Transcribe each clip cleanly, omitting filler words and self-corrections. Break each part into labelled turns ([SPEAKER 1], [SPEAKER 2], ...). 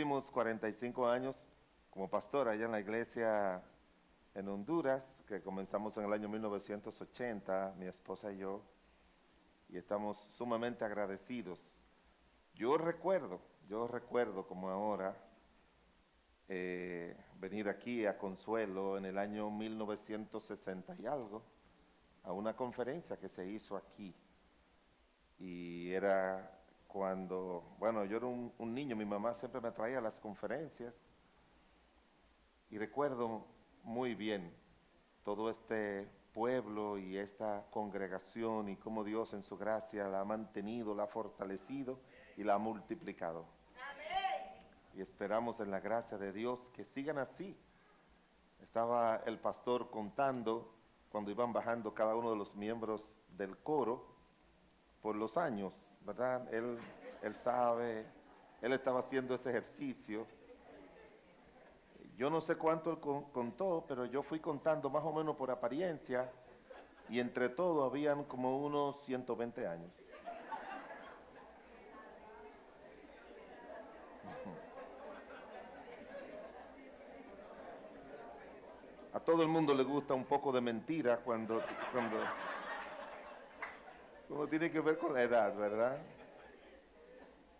[SPEAKER 1] cumplimos 45 años como pastor allá en la iglesia en Honduras, que comenzamos en el año 1980, mi esposa y yo, y estamos sumamente agradecidos. Yo recuerdo como ahora venir aquí a Consuelo en el año 1960 y algo, a una conferencia que se hizo aquí. Y era cuando, bueno, yo era un niño, mi mamá siempre me traía a las conferencias, y recuerdo muy bien todo este pueblo y esta congregación y cómo Dios en su gracia la ha mantenido, la ha fortalecido y la ha multiplicado. Y esperamos en la gracia de Dios que sigan así. Estaba el pastor contando cuando iban bajando cada uno de los miembros del coro por los años, ¿verdad? Él sabe, él estaba haciendo ese ejercicio. Yo no sé cuánto él contó, pero yo fui contando más o menos por apariencia, y entre todo habían como unos 120 años. A todo el mundo le gusta un poco de mentira cuando tiene que ver con la edad, ¿verdad?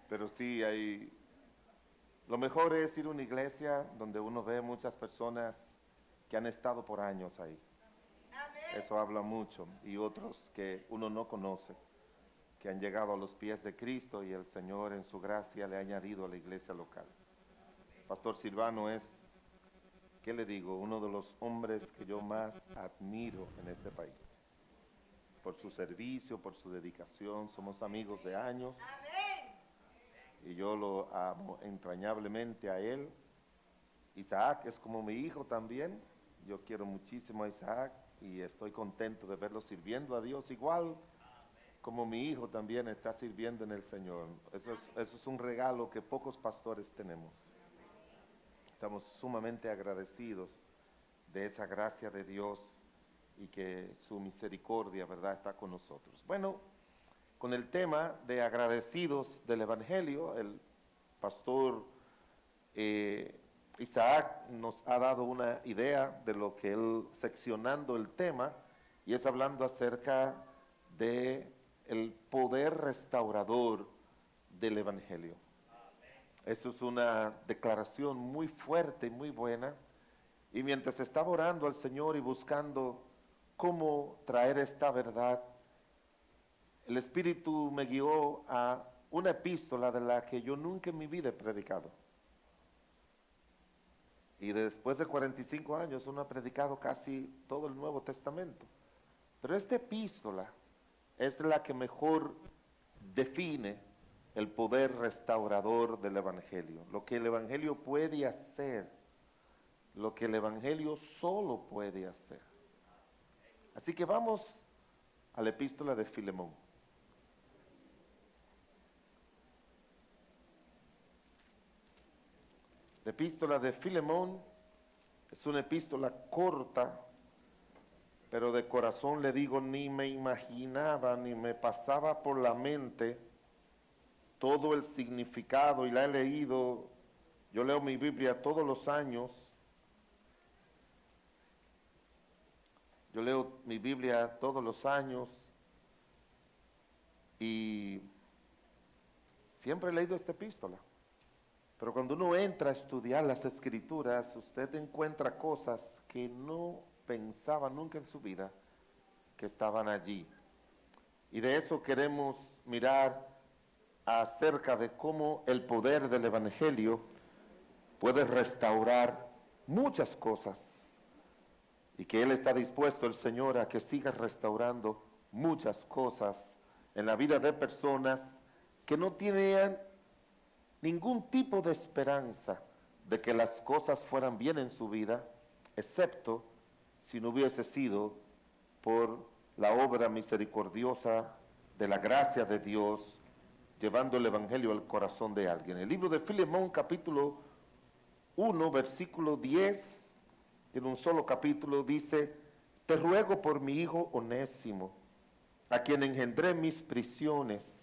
[SPEAKER 1] Pero sí hay... Lo mejor es ir a una iglesia donde uno ve muchas personas que han estado por años ahí. Eso habla mucho. Y otros que uno no conoce, que han llegado a los pies de Cristo y el Señor en su gracia le ha añadido a la iglesia local. Pastor Silvano es, ¿qué le digo? Uno de los hombres que yo más admiro en este país. Por su servicio, por su dedicación, somos amigos de años. Y yo lo amo entrañablemente a él. Isaac es como mi hijo también. Yo quiero muchísimo a Isaac y estoy contento de verlo sirviendo a Dios igual como mi hijo también está sirviendo en el Señor. Eso es un regalo que pocos pastores tenemos. Estamos sumamente agradecidos de esa gracia de Dios y que su misericordia, ¿verdad?, está con nosotros. Bueno, con el tema de agradecidos del Evangelio, el pastor Isaac nos ha dado una idea de lo que él, seccionando el tema, y es hablando acerca de el poder restaurador del Evangelio. Eso es una declaración muy fuerte y muy buena, y mientras estaba orando al Señor y buscando cómo traer esta verdad, el Espíritu me guió a una epístola de la que yo nunca en mi vida he predicado. Y después de 45 años uno ha predicado casi todo el Nuevo Testamento. Pero esta epístola es la que mejor define el poder restaurador del Evangelio. Lo que el Evangelio puede hacer, lo que el Evangelio solo puede hacer. Así que vamos a la epístola de Filemón. La epístola de Filemón es una epístola corta, pero de corazón le digo, ni me imaginaba, ni me pasaba por la mente todo el significado, y la he leído. Yo leo mi Biblia todos los años. Yo leo mi Biblia todos los años y siempre he leído esta epístola. Pero cuando uno entra a estudiar las Escrituras, usted encuentra cosas que no pensaba nunca en su vida que estaban allí. Y de eso queremos mirar acerca de cómo el poder del Evangelio puede restaurar muchas cosas. Y que Él está dispuesto, el Señor, a que siga restaurando muchas cosas en la vida de personas que no tenían ningún tipo de esperanza de que las cosas fueran bien en su vida, excepto si no hubiese sido por la obra misericordiosa de la gracia de Dios, llevando el Evangelio al corazón de alguien. El libro de Filemón, capítulo 1, versículo 10, en un solo capítulo, dice: te ruego por mi hijo Onésimo, a quien engendré mis prisiones.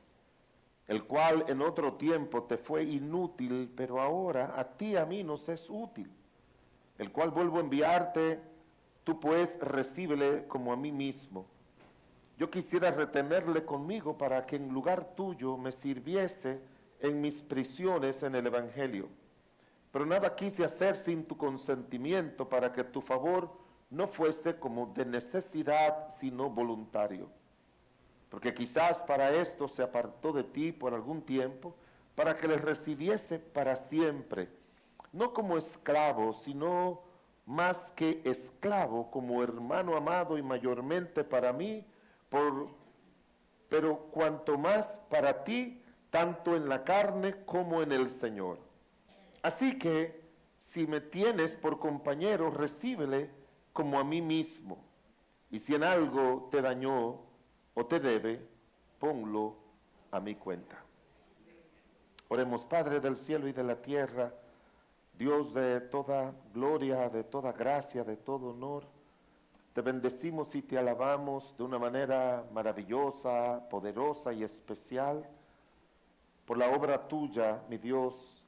[SPEAKER 1] el cual en otro tiempo te fue inútil, pero ahora a ti y a mí nos es útil, el cual vuelvo a enviarte, tú pues recíbele como a mí mismo. Yo quisiera retenerle conmigo para que en lugar tuyo me sirviese en mis prisiones en el Evangelio. Pero nada quise hacer sin tu consentimiento para que tu favor no fuese como de necesidad, sino voluntario. Porque quizás para esto se apartó de ti por algún tiempo, para que le recibiese para siempre, no como esclavo, sino más que esclavo, como hermano amado y mayormente para mí, pero cuanto más para ti, tanto en la carne como en el Señor. Así que, si me tienes por compañero, recíbele como a mí mismo. Y si en algo te dañó o te debe, ponlo a mi cuenta. Oremos. Padre del cielo y de la tierra, Dios de toda gloria, de toda gracia, de todo honor, te bendecimos y te alabamos de una manera maravillosa, poderosa y especial por la obra tuya, mi Dios,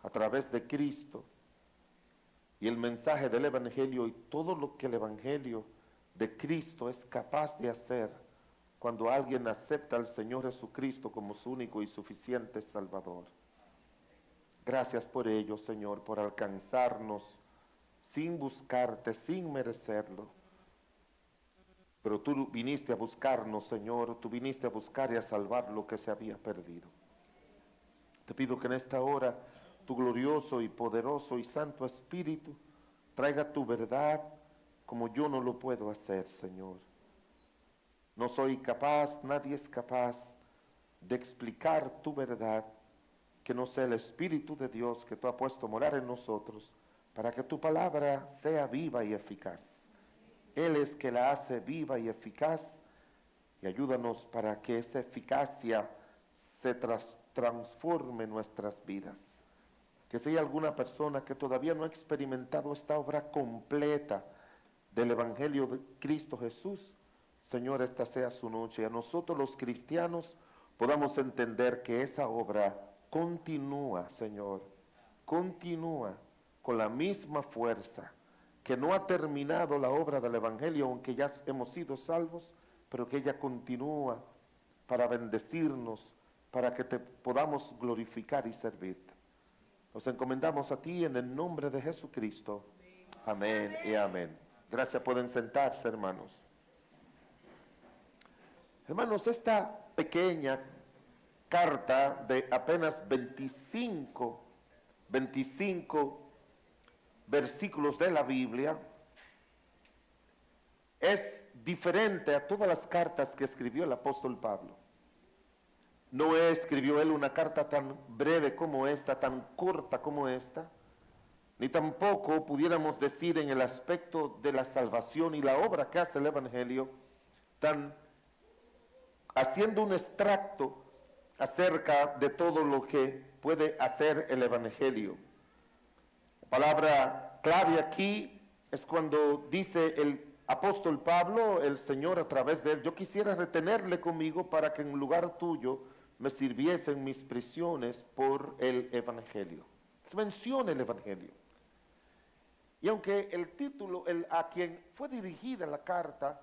[SPEAKER 1] a través de Cristo y el mensaje del Evangelio y todo lo que el Evangelio de Cristo es capaz de hacer cuando alguien acepta al Señor Jesucristo como su único y suficiente Salvador. Gracias por ello, Señor, por alcanzarnos sin buscarte, sin merecerlo. Pero tú viniste a buscarnos, Señor, tú viniste a buscar y a salvar lo que se había perdido. Te pido que en esta hora tu glorioso y poderoso y santo Espíritu traiga tu verdad como yo no lo puedo hacer, Señor. No soy capaz, nadie es capaz de explicar tu verdad, que no sea el Espíritu de Dios que tú has puesto a morar en nosotros, para que tu palabra sea viva y eficaz. Él es que la hace viva y eficaz, y ayúdanos para que esa eficacia se transforme en nuestras vidas. Que si hay alguna persona que todavía no ha experimentado esta obra completa del Evangelio de Cristo Jesús, Señor, esta sea su noche. A nosotros los cristianos podamos entender que esa obra continúa, Señor, continúa con la misma fuerza, que no ha terminado la obra del Evangelio, aunque ya hemos sido salvos, pero que ella continúa para bendecirnos, para que te podamos glorificar y servirte. Nos encomendamos a ti en el nombre de Jesucristo. Amén y amén. Gracias, pueden sentarse, hermanos. Hermanos, esta pequeña carta de apenas 25 versículos de la Biblia es diferente a todas las cartas que escribió el apóstol Pablo. No escribió él una carta tan breve como esta, tan corta como esta, ni tampoco pudiéramos decir en el aspecto de la salvación y la obra que hace el Evangelio, haciendo un extracto acerca de todo lo que puede hacer el Evangelio. La palabra clave aquí es cuando dice el apóstol Pablo, el Señor a través de él: yo quisiera retenerle conmigo para que en lugar tuyo me sirviese en mis prisiones por el Evangelio. Menciona el Evangelio. Y aunque el título, a quien fue dirigida la carta,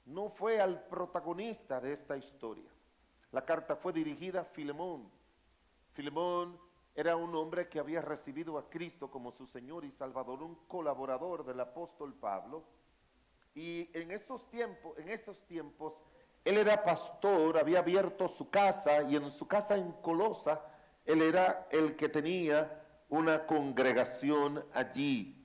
[SPEAKER 1] no fue al protagonista de esta historia. La carta fue dirigida a Filemón. Filemón era un hombre que había recibido a Cristo como su Señor y Salvador, un colaborador del apóstol Pablo. Y en estos tiempos, él era pastor, había abierto su casa, y en su casa en Colosa, él era el que tenía una congregación allí.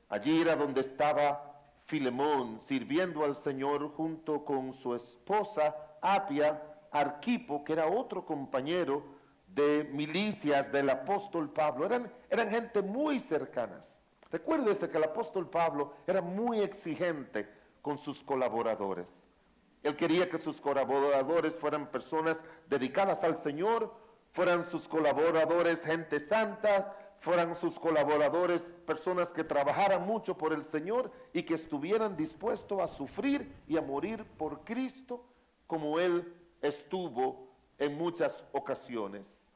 [SPEAKER 1] Allí era donde estaba Filemón, sirviendo al Señor junto con su esposa Apia, Arquipo, que era otro compañero de milicias del apóstol Pablo. Eran gente muy cercanas. Recuérdese que el apóstol Pablo era muy exigente con sus colaboradores. Él quería que sus colaboradores fueran personas dedicadas al Señor, fueran sus colaboradores gente santa, fueran sus colaboradores personas que trabajaran mucho por el Señor y que estuvieran dispuestos a sufrir y a morir por Cristo como Él estuvo en muchas ocasiones.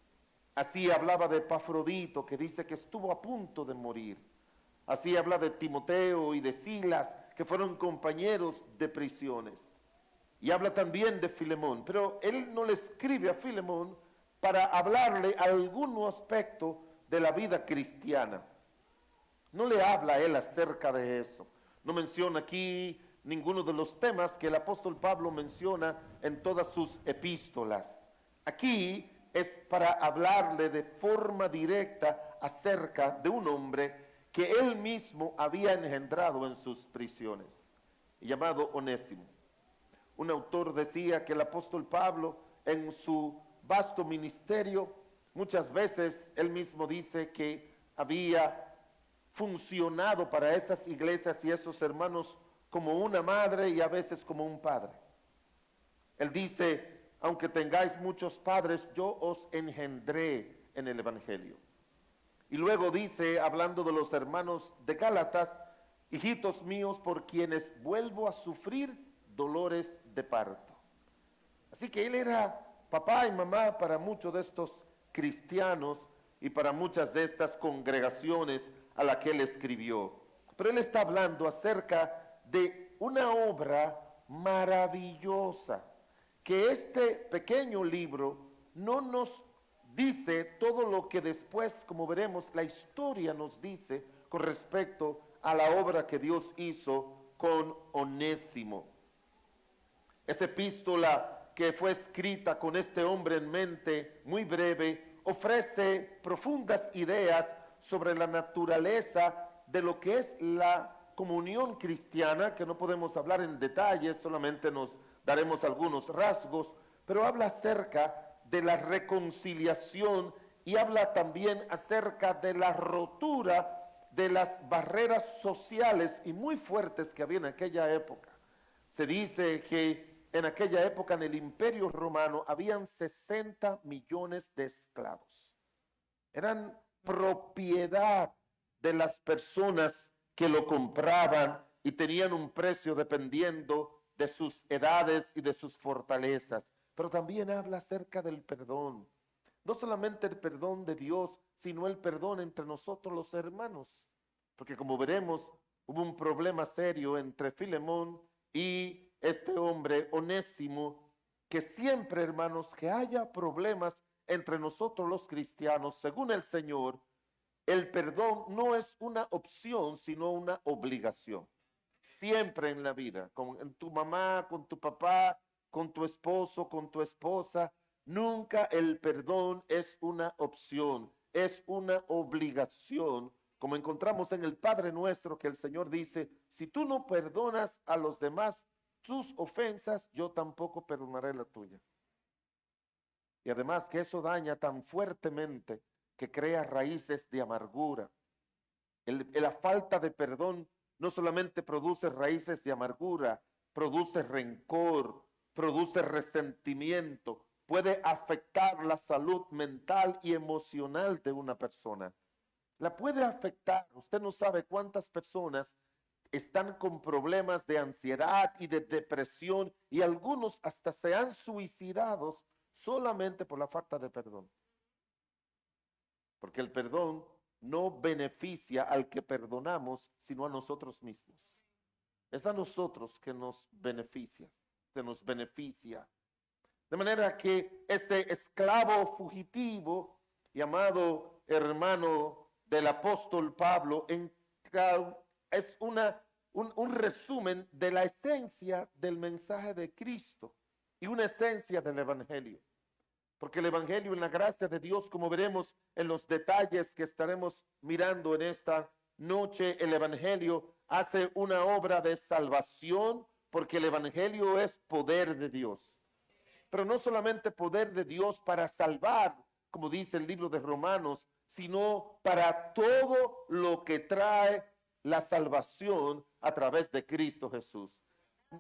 [SPEAKER 1] Así hablaba de Epafrodito, que dice que estuvo a punto de morir. Así habla de Timoteo y de Silas, que fueron compañeros de prisiones. Y habla también de Filemón, pero él no le escribe a Filemón para hablarle algún aspecto de la vida cristiana. No le habla a él acerca de eso. No menciona aquí ninguno de los temas que el apóstol Pablo menciona en todas sus epístolas. Aquí es para hablarle de forma directa acerca de un hombre que él mismo había engendrado en sus prisiones, llamado Onésimo. Un autor decía que el apóstol Pablo en su vasto ministerio, muchas veces él mismo dice que había funcionado para esas iglesias y esos hermanos como una madre y a veces como un padre. Él dice, aunque tengáis muchos padres, yo os engendré en el evangelio. Y luego dice, hablando de los hermanos de Gálatas, hijitos míos, por quienes vuelvo a sufrir dolores de parto. Así que él era papá y mamá para muchos de estos cristianos y para muchas de estas congregaciones a la que él escribió. Pero él está hablando acerca de una obra maravillosa, que este pequeño libro no nos dice todo lo que después, como veremos, la historia nos dice con respecto a la obra que Dios hizo con Onésimo. Esa epístola que fue escrita con este hombre en mente, muy breve, ofrece profundas ideas sobre la naturaleza de lo que es la comunión cristiana, que no podemos hablar en detalles, solamente nos daremos algunos rasgos, pero habla acerca de la reconciliación y habla también acerca de la rotura de las barreras sociales y muy fuertes que había en aquella época. Se dice que en aquella época en el Imperio Romano habían 60 millones de esclavos. Eran propiedad de las personas que lo compraban y tenían un precio dependiendo de sus edades y de sus fortalezas. Pero también habla acerca del perdón. No solamente el perdón de Dios, sino el perdón entre nosotros los hermanos. Porque como veremos, hubo un problema serio entre Filemón y este hombre Onésimo, que siempre, hermanos, que haya problemas entre nosotros los cristianos, según el Señor, el perdón no es una opción, sino una obligación. Siempre en la vida, con tu mamá, con tu papá, con tu esposo, con tu esposa, nunca el perdón es una opción, es una obligación, como encontramos en el Padre Nuestro, que el Señor dice, si tú no perdonas a los demás tus ofensas, yo tampoco perdonaré la tuya. Y además que eso daña tan fuertemente que crea raíces de amargura. La falta de perdón no solamente produce raíces de amargura, produce rencor, produce resentimiento, puede afectar la salud mental y emocional de una persona. La puede afectar. Usted no sabe cuántas personas están con problemas de ansiedad y de depresión y algunos hasta se han suicidado solamente por la falta de perdón. Porque el perdón no beneficia al que perdonamos, sino a nosotros mismos. Es a nosotros que nos beneficia, que nos beneficia. De manera que este esclavo fugitivo, llamado hermano del apóstol Pablo, es un resumen de la esencia del mensaje de Cristo y una esencia del evangelio. Porque el evangelio en la gracia de Dios, como veremos en los detalles que estaremos mirando en esta noche, el evangelio hace una obra de salvación, porque el evangelio es poder de Dios. Pero no solamente poder de Dios para salvar, como dice el libro de Romanos, sino para todo lo que trae la salvación a través de Cristo Jesús.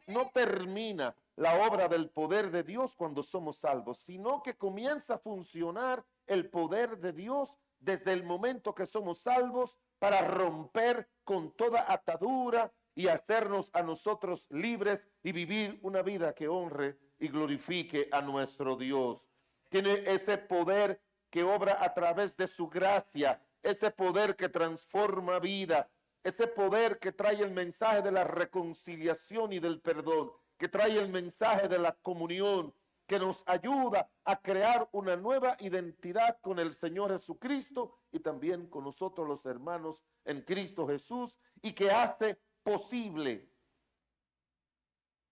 [SPEAKER 1] No termina la obra del poder de Dios cuando somos salvos, sino que comienza a funcionar el poder de Dios desde el momento que somos salvos para romper con toda atadura y hacernos a nosotros libres y vivir una vida que honre y glorifique a nuestro Dios. tiene ese poder que obra a través de su gracia, ese poder que transforma vida, ese poder que trae el mensaje de la reconciliación y del perdón, que trae el mensaje de la comunión, que nos ayuda a crear una nueva identidad con el Señor Jesucristo y también con nosotros los hermanos en Cristo Jesús, y que hace posible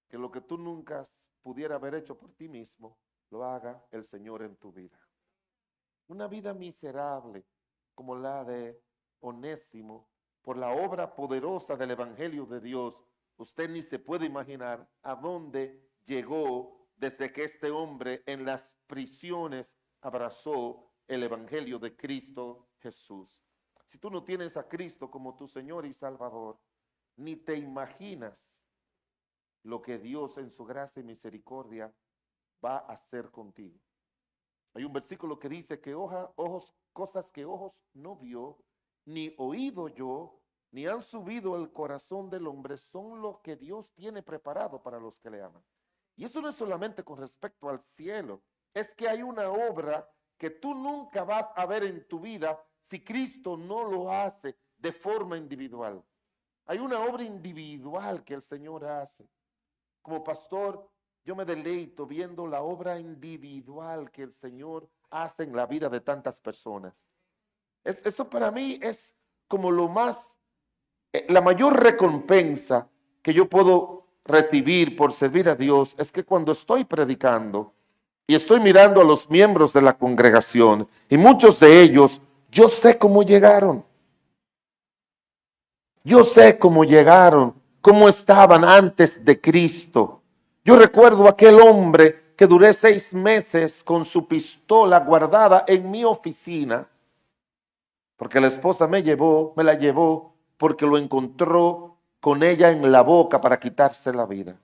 [SPEAKER 1] que lo que tú nunca pudiera haber hecho por ti mismo, lo haga el Señor en tu vida. Una vida miserable como la de Onésimo, por la obra poderosa del Evangelio de Dios, usted ni se puede imaginar a dónde llegó desde que este hombre en las prisiones abrazó el Evangelio de Cristo Jesús. Si tú no tienes a Cristo como tu Señor y Salvador, ni te imaginas lo que Dios en su gracia y misericordia va a hacer contigo. Hay un versículo que dice que cosas que ojos no vio, ni oído yo, ni han subido el corazón del hombre, son lo que Dios tiene preparado para los que le aman. Y eso no es solamente con respecto al cielo, es que hay una obra que tú nunca vas a ver en tu vida si Cristo no lo hace de forma individual. Hay una obra individual que el Señor hace. Como pastor, yo me deleito viendo la obra individual que el Señor hace en la vida de tantas personas. Eso para mí es como lo más, la mayor recompensa que yo puedo recibir por servir a Dios es que cuando estoy predicando y estoy mirando a los miembros de la congregación y muchos de ellos, yo sé cómo llegaron. Yo sé cómo llegaron, cómo estaban antes de Cristo. Yo recuerdo aquel hombre que duré 6 meses con su pistola guardada en mi oficina, porque la esposa me la llevó porque lo encontró con ella en la boca para quitarse la vida.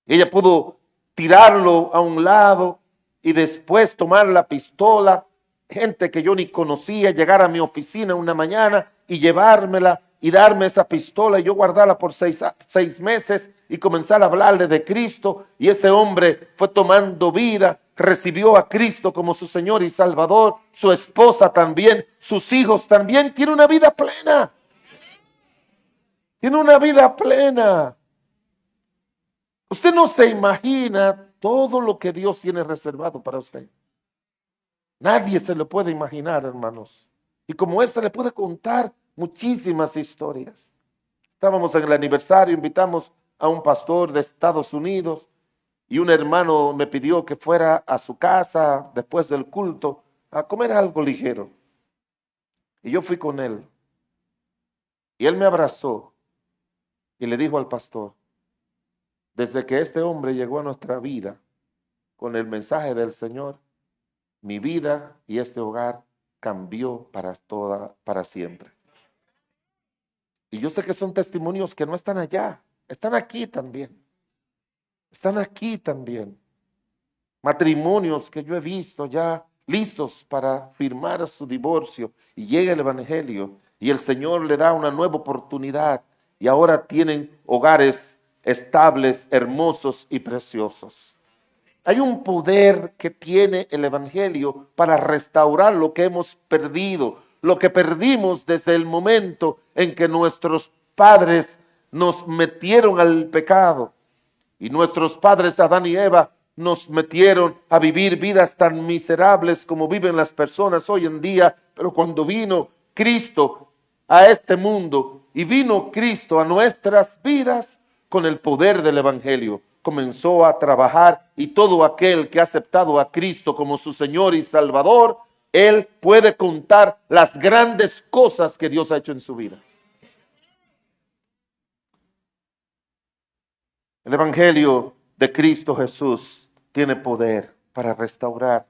[SPEAKER 1] Ella pudo tirarlo a un lado y después tomar la pistola, gente que yo ni conocía, llegar a mi oficina una mañana y llevármela y darme esa pistola y yo guardarla por 6 meses y comenzar a hablarle de Cristo. Y ese hombre fue tomando vida, recibió a Cristo como su Señor y Salvador, su esposa también, sus hijos también, tiene una vida plena. Tiene una vida plena. Usted no se imagina todo lo que Dios tiene reservado para usted. Nadie se lo puede imaginar, hermanos. Y como esa le puede contar muchísimas historias. Estábamos en el aniversario, invitamos a un pastor de Estados Unidos y un hermano me pidió que fuera a su casa después del culto a comer algo ligero. Y yo fui con él. Y él me abrazó y le dijo al pastor: desde que este hombre llegó a nuestra vida con el mensaje del Señor, mi vida y este hogar cambió para siempre. Y yo sé que son testimonios que no están allá, están aquí también. Están aquí también. Matrimonios que yo he visto ya listos para firmar su divorcio y llega el Evangelio y el Señor le da una nueva oportunidad y ahora tienen hogares estables, hermosos y preciosos. Hay un poder que tiene el Evangelio para restaurar lo que hemos perdido, lo que perdimos desde el momento en que nuestros padres nos metieron al pecado. Y nuestros padres Adán y Eva nos metieron a vivir vidas tan miserables como viven las personas hoy en día. Pero cuando vino Cristo a este mundo y vino Cristo a nuestras vidas con el poder del Evangelio, comenzó a trabajar y todo aquel que ha aceptado a Cristo como su Señor y Salvador, él puede contar las grandes cosas que Dios ha hecho en su vida. El Evangelio de Cristo Jesús tiene poder para restaurar.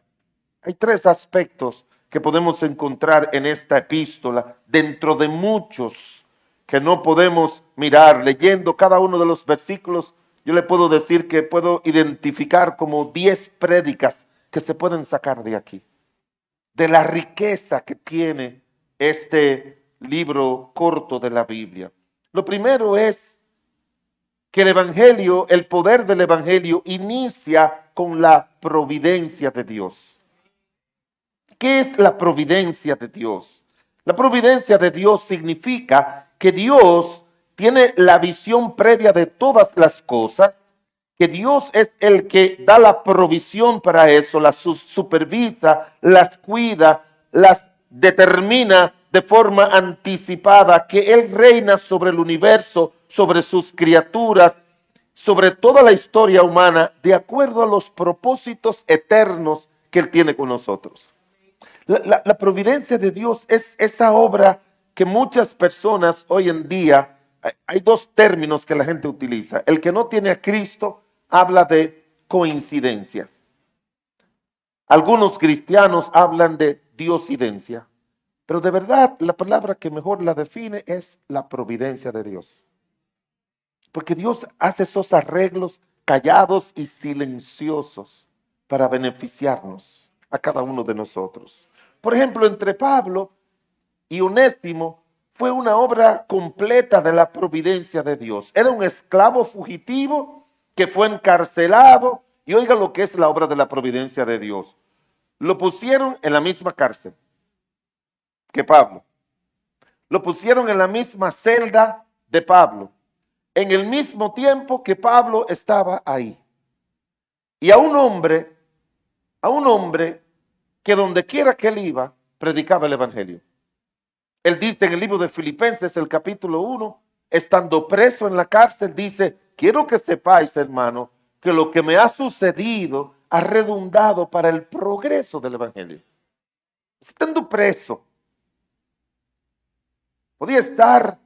[SPEAKER 1] Hay 3 aspectos que podemos encontrar en esta epístola, dentro de muchos que no podemos mirar. Leyendo cada uno de los versículos, yo le puedo decir que puedo identificar como 10 prédicas que se pueden sacar de aquí, de la riqueza que tiene este libro corto de la Biblia. Lo primero es que el Evangelio, el poder del Evangelio inicia con la providencia de Dios. ¿Qué es la providencia de Dios? La providencia de Dios significa que Dios tiene la visión previa de todas las cosas, que Dios es el que da la provisión para eso, las supervisa, las cuida, las determina de forma anticipada, que Él reina sobre el universo, sobre sus criaturas, sobre toda la historia humana, de acuerdo a los propósitos eternos que Él tiene con nosotros. La providencia de Dios es esa obra que muchas personas hoy en día, hay dos términos que la gente utiliza. El que no tiene a Cristo habla de coincidencias. Algunos cristianos hablan de diosidencia, pero de verdad la palabra que mejor la define es la providencia de Dios. Porque Dios hace esos arreglos callados y silenciosos para beneficiarnos a cada uno de nosotros. Por ejemplo, entre Pablo y Onésimo fue una obra completa de la providencia de Dios. Era un esclavo fugitivo que fue encarcelado, y oiga lo que es la obra de la providencia de Dios. Lo pusieron en la misma cárcel que Pablo. Lo pusieron en la misma celda de Pablo, en el mismo tiempo que Pablo estaba ahí. Y a un hombre que donde quiera que él iba, predicaba el evangelio. Él dice en el libro de Filipenses, el capítulo 1, estando preso en la cárcel, dice: quiero que sepáis, hermano, que lo que me ha sucedido ha redundado para el progreso del evangelio. Estando preso, podía estar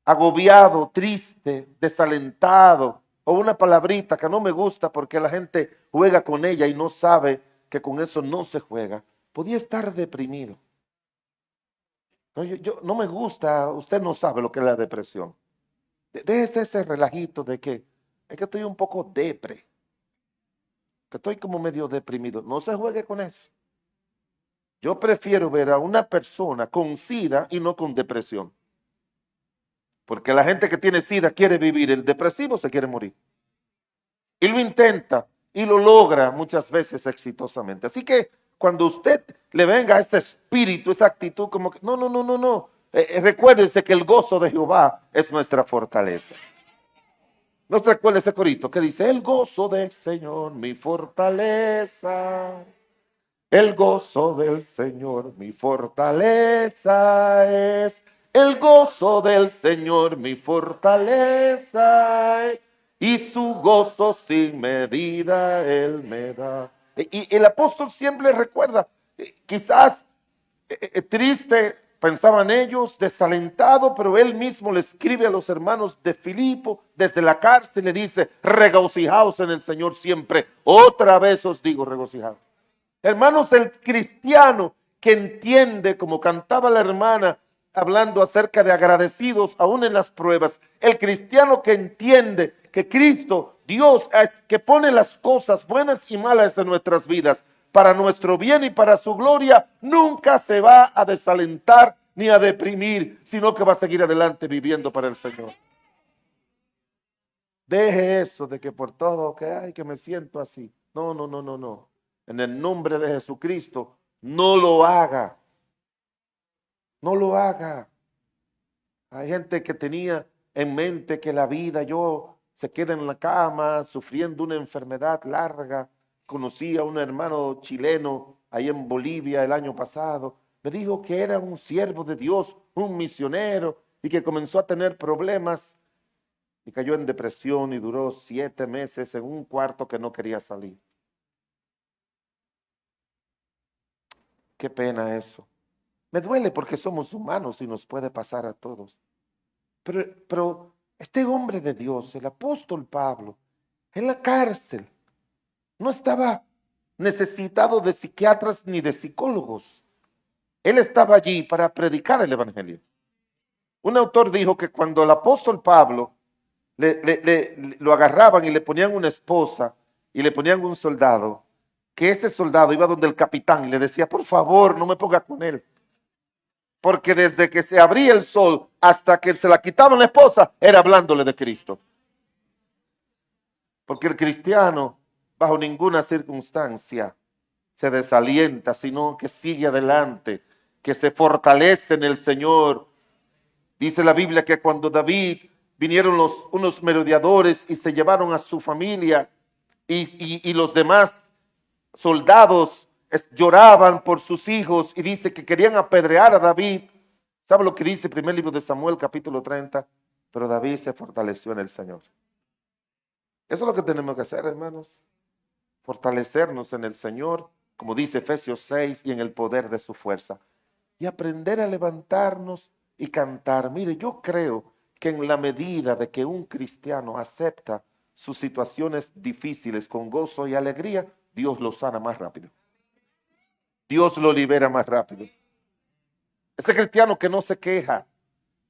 [SPEAKER 1] agobiado, triste, desalentado, o una palabrita que no me gusta porque la gente juega con ella y no sabe que con eso no se juega. Podía estar deprimido. No me gusta, usted no sabe lo que es la depresión. Déjese ese relajito de que es que estoy un poco depre, que estoy como medio deprimido. No se juegue con eso. Yo prefiero ver a una persona con SIDA y no con depresión. Porque la gente que tiene SIDA quiere vivir, el depresivo se quiere morir. Y lo intenta y lo logra muchas veces exitosamente. Así que cuando usted le venga ese espíritu, esa actitud como que no. Recuérdense que el gozo de Jehová es nuestra fortaleza. ¿No se recuerda ese corito que dice: el gozo del Señor, mi fortaleza? El gozo del Señor, mi fortaleza es. El gozo del Señor, mi fortaleza es. Y su gozo sin medida Él me da. Y el apóstol siempre recuerda, quizás triste, pensaban ellos, desalentado, pero él mismo le escribe a los hermanos de Filipo desde la cárcel, le dice: regocijaos en el Señor siempre. Otra vez os digo, regocijaos. Hermanos, el cristiano que entiende, como cantaba la hermana hablando acerca de agradecidos aún en las pruebas, el cristiano que entiende que Cristo, Dios, es que pone las cosas buenas y malas en nuestras vidas para nuestro bien y para su gloria, nunca se va a desalentar ni a deprimir, sino que va a seguir adelante viviendo para el Señor. Deje eso de que por todo que me siento así. No. En el nombre de Jesucristo, no lo haga. No lo haga. Hay gente que tenía en mente que la vida se queda en la cama sufriendo una enfermedad larga. Conocí a un hermano chileno ahí en Bolivia el año pasado. Me dijo que era un siervo de Dios, un misionero, y que comenzó a tener problemas y cayó en depresión y duró 7 meses en un cuarto que no quería salir. Qué pena eso. Me duele porque somos humanos y nos puede pasar a todos. Pero este hombre de Dios, el apóstol Pablo, en la cárcel, no estaba necesitado de psiquiatras ni de psicólogos. Él estaba allí para predicar el evangelio. Un autor dijo que cuando el apóstol Pablo lo agarraban y le ponían una esposa y le ponían un soldado, que ese soldado iba donde el capitán y le decía: por favor, no me ponga con él. Porque desde que se abría el sol hasta que se la quitaban la esposa, era hablándole de Cristo. Porque el cristiano bajo ninguna circunstancia se desalienta, sino que sigue adelante, que se fortalece en el Señor. Dice la Biblia que cuando David vinieron unos merodeadores y se llevaron a su familia y los demás soldados lloraban por sus hijos y dice que querían apedrear a David. ¿Sabe lo que dice el primer libro de Samuel, capítulo 30? Pero David se fortaleció en el Señor. Eso es lo que tenemos que hacer, hermanos. Fortalecernos en el Señor, como dice Efesios 6, y en el poder de su fuerza. Y aprender a levantarnos y cantar. Mire, yo creo que en la medida de que un cristiano acepta sus situaciones difíciles con gozo y alegría, Dios lo sana más rápido. Dios lo libera más rápido. Ese cristiano que no se queja,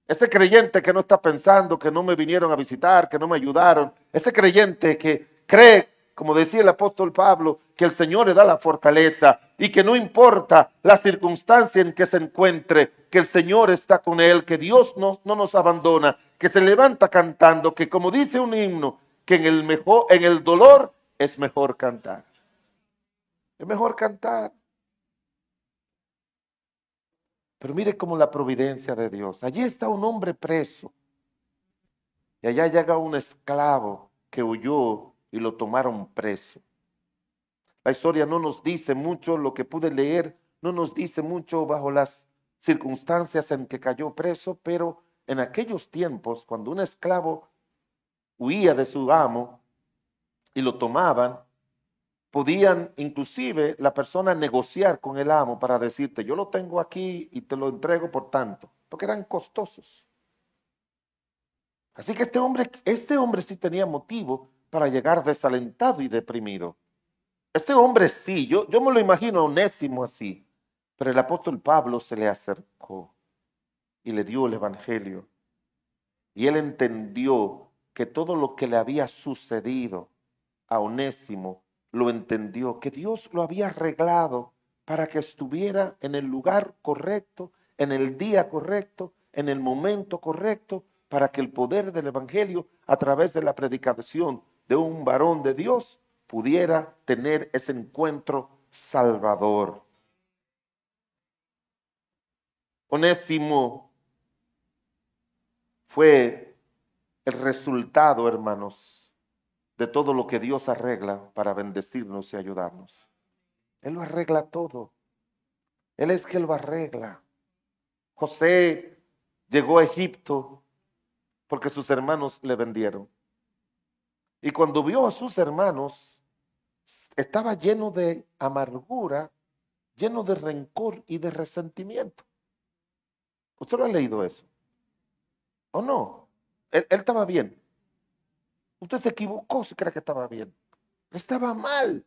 [SPEAKER 1] ese creyente que no está pensando que no me vinieron a visitar, que no me ayudaron, ese creyente que cree, como decía el apóstol Pablo, que el Señor le da la fortaleza y que no importa la circunstancia en que se encuentre, que el Señor está con él, que Dios no nos abandona, que se levanta cantando, que como dice un himno, que en el dolor es mejor cantar. Es mejor cantar. Pero mire cómo la providencia de Dios. Allí está un hombre preso. Y allá llega un esclavo que huyó y lo tomaron preso. La historia no nos dice mucho, lo que pude leer no nos dice mucho bajo las circunstancias en que cayó preso, pero en aquellos tiempos, cuando un esclavo huía de su amo y lo tomaban, podían inclusive la persona negociar con el amo para decirte, yo lo tengo aquí y te lo entrego por tanto, porque eran costosos. Así que este hombre sí tenía motivo para llegar desalentado y deprimido. Este hombre sí, yo me lo imagino a Onésimo así, pero el apóstol Pablo se le acercó y le dio el evangelio. Y él entendió que todo lo que le había sucedido a Onésimo, lo entendió, que Dios lo había arreglado para que estuviera en el lugar correcto, en el día correcto, en el momento correcto, para que el poder del evangelio, a través de la predicación de un varón de Dios, pudiera tener ese encuentro salvador. Onésimo fue el resultado, hermanos, de todo lo que Dios arregla para bendecirnos y ayudarnos. Él lo arregla todo. Él es que lo arregla. José llegó a Egipto porque sus hermanos le vendieron. Y cuando vio a sus hermanos, estaba lleno de amargura, lleno de rencor y de resentimiento. ¿Usted lo ha leído eso? ¿O no? Él estaba bien. Usted se equivocó si cree que estaba bien. Estaba mal.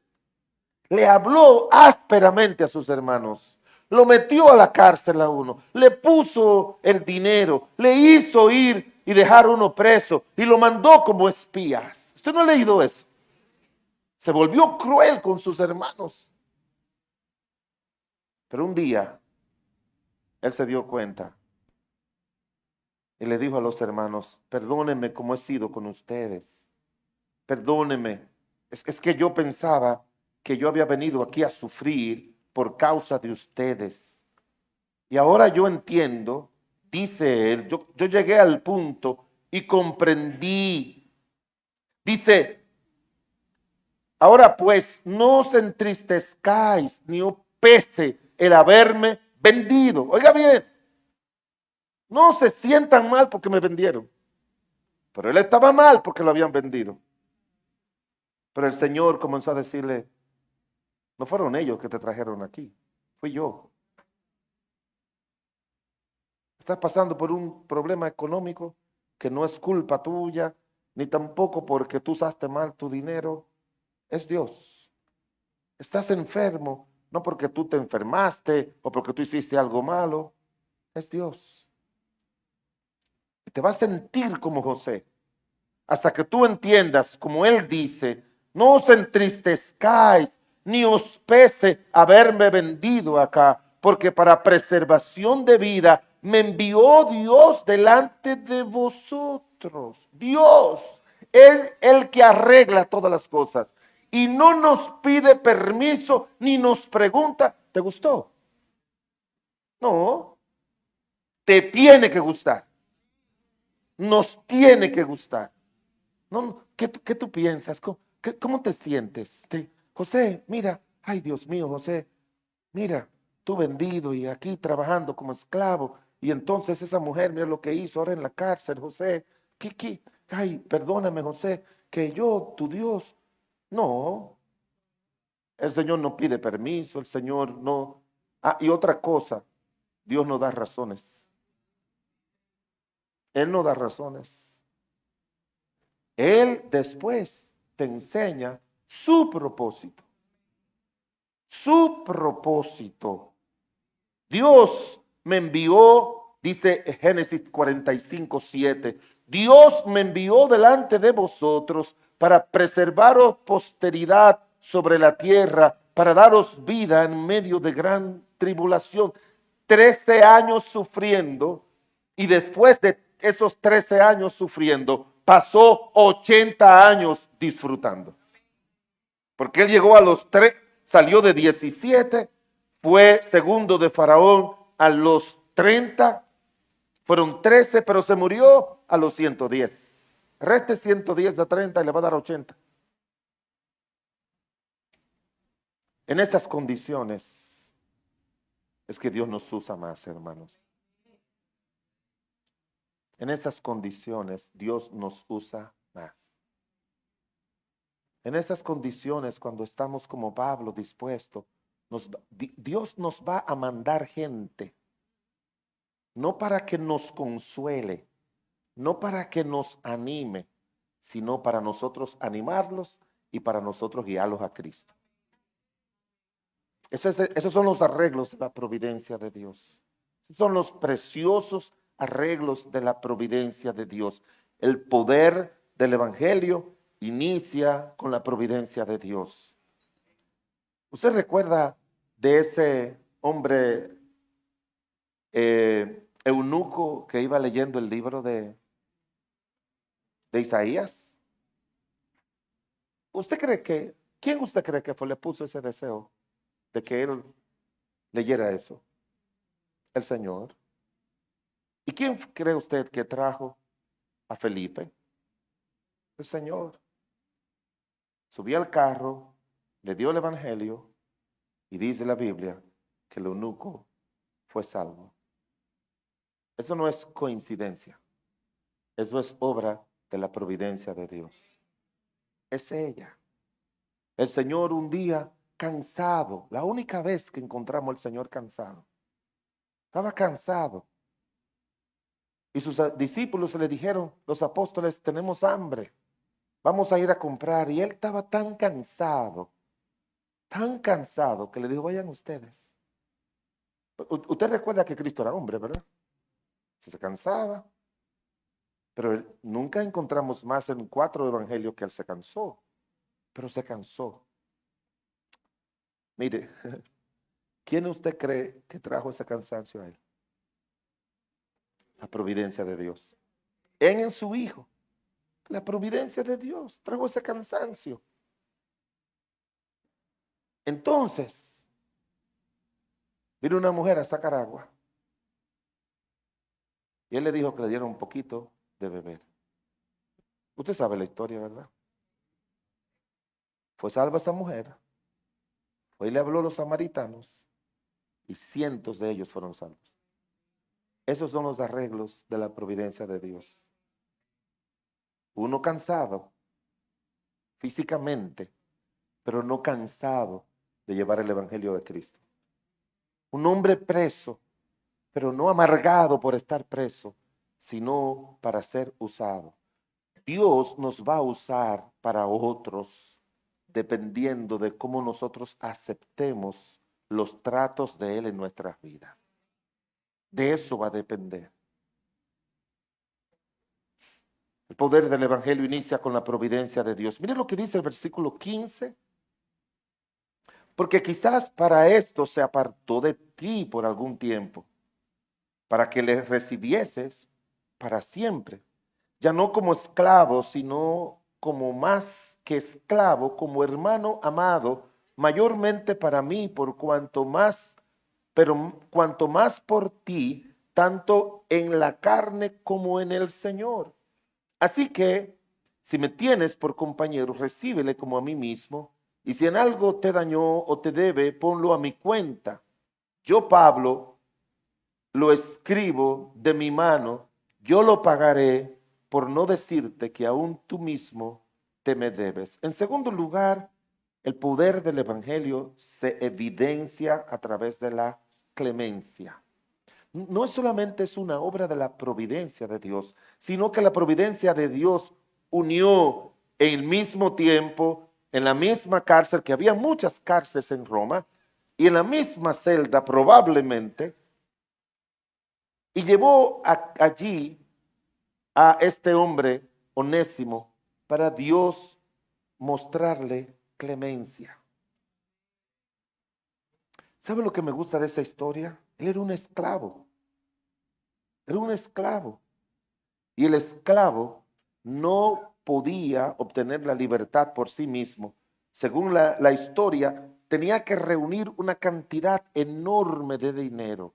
[SPEAKER 1] Le habló ásperamente a sus hermanos. Lo metió a la cárcel a uno. Le puso el dinero. Le hizo ir y dejar uno preso. Y lo mandó como espías. ¿Usted no ha leído eso? Se volvió cruel con sus hermanos. Pero un día, él se dio cuenta. Y le dijo a los hermanos, perdónenme como he sido con ustedes. Perdónenme. Es que yo pensaba que yo había venido aquí a sufrir por causa de ustedes. Y ahora yo entiendo, dice él, yo llegué al punto y comprendí. Dice, ahora pues no os entristezcáis ni os pese el haberme vendido. Oiga bien, no se sientan mal porque me vendieron. Pero él estaba mal porque lo habían vendido. Pero el Señor comenzó a decirle, no fueron ellos que te trajeron aquí, fui yo. Estás pasando por un problema económico que no es culpa tuya, ni tampoco porque tú usaste mal tu dinero, es Dios. Estás enfermo, no porque tú te enfermaste o porque tú hiciste algo malo, es Dios. Y te vas a sentir como José, hasta que tú entiendas, como él dice, no os entristezcáis, ni os pese haberme vendido acá, porque para preservación de vida me envió Dios delante de vosotros. Dios es el que arregla todas las cosas. y no nos pide permiso ni nos pregunta, ¿te gustó? No, te tiene que gustar. Nos tiene que gustar. No, ¿qué tú piensas? ¿Cómo te sientes? José, mira, ay Dios mío, José, mira, tú vendido y aquí trabajando como esclavo. Y entonces esa mujer, mira lo que hizo ahora en la cárcel, José. Ay, perdóname, José, que yo, tu Dios. No, el Señor no pide permiso, el Señor no. Ah, y otra cosa, Dios no da razones. Él no da razones. Él después te enseña su propósito. Su propósito. Dios me envió, dice Génesis 45:7. Dios me envió delante de vosotros para preservaros posteridad sobre la tierra, para daros vida en medio de gran tribulación. 13 años sufriendo, y después de esos 13 años sufriendo, pasó 80 años disfrutando. Porque él llegó a los 3, salió de 17, fue segundo de Faraón a los 30, fueron 13, pero se murió a los 110. Reste 110 a 30 y le va a dar 80. En esas condiciones es que Dios nos usa más, hermanos. En esas condiciones Dios nos usa más. En esas condiciones, cuando estamos como Pablo dispuesto, Dios nos va a mandar gente, no para que nos consuele, no para que nos anime, sino para nosotros animarlos y para nosotros guiarlos a Cristo. Esos son los arreglos de la providencia de Dios. Esos son los preciosos arreglos de la providencia de Dios. El poder del Evangelio inicia con la providencia de Dios. ¿Usted recuerda de ese hombre eunuco que iba leyendo el libro de Isaías? ¿Quién usted cree que le puso ese deseo de que él leyera eso? El Señor. ¿Y quién cree usted que trajo a Felipe? El Señor. Subió al carro, le dio el evangelio y dice la Biblia que el eunuco fue salvo. Eso no es coincidencia. Eso es obra de la providencia de Dios. Es ella. El Señor un día cansado, la única vez que encontramos al Señor cansado. Estaba cansado. Y sus discípulos se le dijeron, los apóstoles, tenemos hambre, vamos a ir a comprar. Y él estaba tan cansado que le dijo, vayan ustedes. Usted recuerda que Cristo era hombre, ¿verdad? Se cansaba. Pero nunca encontramos más en 4 evangelios que él se cansó. Pero se cansó. Mire, ¿quién usted cree que trajo ese cansancio a él? La providencia de Dios. En su Hijo. La providencia de Dios trajo ese cansancio. Entonces, vino una mujer a sacar agua. Y él le dijo que le diera un poquito de beber. Usted sabe la historia, ¿verdad? Fue salva esa mujer. Fue y le habló a los samaritanos. Y cientos de ellos fueron salvos. Esos son los arreglos de la providencia de Dios. Uno cansado físicamente, pero no cansado de llevar el evangelio de Cristo. Un hombre preso, pero no amargado por estar preso, sino para ser usado. Dios nos va a usar para otros, dependiendo de cómo nosotros aceptemos los tratos de Él en nuestras vidas. De eso va a depender. El poder del evangelio inicia con la providencia de Dios. Mire lo que dice el versículo 15. Porque quizás para esto se apartó de ti por algún tiempo, para que le recibieses para siempre, ya no como esclavo, sino como más que esclavo, como hermano amado, mayormente para mí, por cuanto más, pero cuanto más por ti, tanto en la carne como en el Señor. Así que, si me tienes por compañero, recíbele como a mí mismo, y si en algo te dañó o te debe, ponlo a mi cuenta. Yo, Pablo, lo escribo de mi mano, yo lo pagaré, por no decirte que aún tú mismo te me debes. En segundo lugar, el poder del Evangelio se evidencia a través de la clemencia. No solamente es una obra de la providencia de Dios, sino que la providencia de Dios unió en el mismo tiempo, en la misma cárcel, que había muchas cárceles en Roma, y en la misma celda probablemente, y llevó allí a este hombre Onésimo para Dios mostrarle clemencia. ¿Sabe lo que me gusta de esa historia? Él era un esclavo. Era un esclavo. Y el esclavo no podía obtener la libertad por sí mismo. Según la historia, tenía que reunir una cantidad enorme de dinero.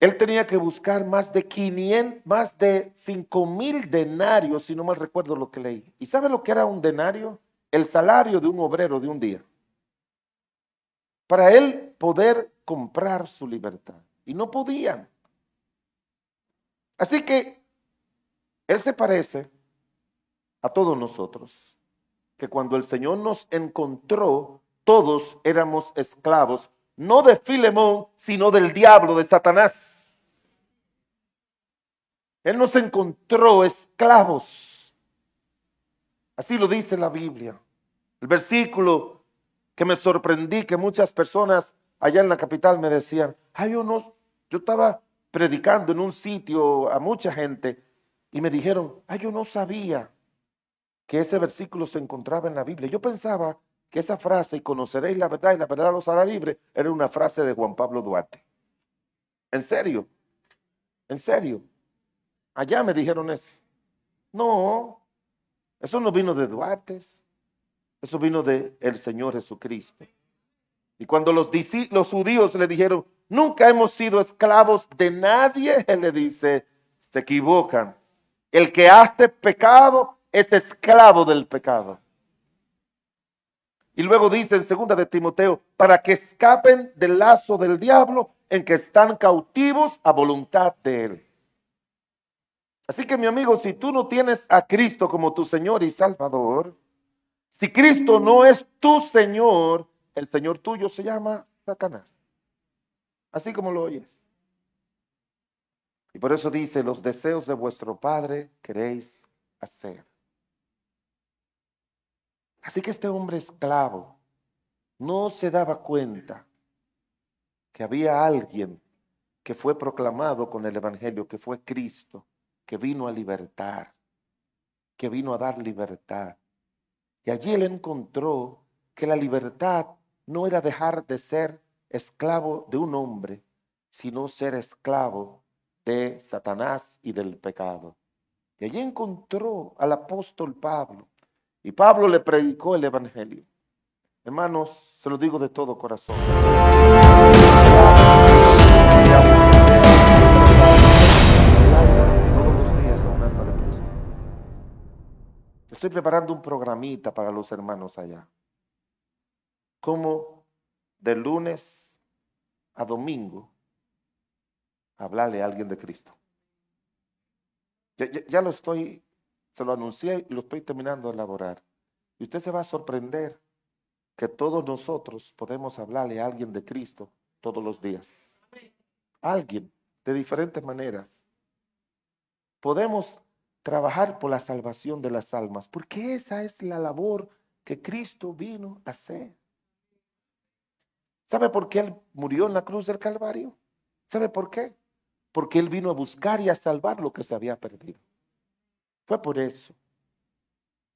[SPEAKER 1] Él tenía que buscar más de 5,000 denarios, si no mal recuerdo lo que leí. ¿Y sabe lo que era un denario? El salario de un obrero de un día. Para él poder comprar su libertad. Y no podían. Así que él se parece a todos nosotros, que cuando el Señor nos encontró, todos éramos esclavos, no de Filemón, sino del diablo, de Satanás. Él nos encontró esclavos. Así lo dice la Biblia. El versículo que me sorprendí, que muchas personas allá en la capital me decían, yo estaba predicando en un sitio a mucha gente y me dijeron, yo no sabía que ese versículo se encontraba en la Biblia. Yo pensaba que esa frase, y conoceréis la verdad y la verdad los hará libre, era una frase de Juan Pablo Duarte. ¿En serio? ¿En serio? Allá me dijeron eso. No, eso no vino de Duarte, eso vino de el Señor Jesucristo. Y cuando los judíos le dijeron, nunca hemos sido esclavos de nadie, él le dice, se equivocan. El que hace pecado es esclavo del pecado. Y luego dice en 2 de Timoteo, para que escapen del lazo del diablo en que están cautivos a voluntad de él. Así que mi amigo, si tú no tienes a Cristo como tu Señor y Salvador, si Cristo no es tu Señor, el Señor tuyo se llama Satanás. Así como lo oyes. Y por eso dice, los deseos de vuestro Padre queréis hacer. Así que este hombre esclavo no se daba cuenta que había alguien que fue proclamado con el Evangelio, que fue Cristo, que vino a libertar, que vino a dar libertad. Y allí él encontró que la libertad no era dejar de ser esclavo de un hombre, sino ser esclavo de Satanás y del pecado. Y allí encontró al apóstol Pablo. Y Pablo le predicó el Evangelio. Hermanos, se lo digo de todo corazón. Todos los días a un alma de Cristo. Estoy preparando un programita para los hermanos allá. Cómo de lunes a domingo hablarle a alguien de Cristo. Ya se lo anuncié y lo estoy terminando de elaborar. Y usted se va a sorprender que todos nosotros podemos hablarle a alguien de Cristo todos los días. Alguien, de diferentes maneras. Podemos trabajar por la salvación de las almas, porque esa es la labor que Cristo vino a hacer. ¿Sabe por qué Él murió en la cruz del Calvario? ¿Sabe por qué? Porque Él vino a buscar y a salvar lo que se había perdido. Fue por eso.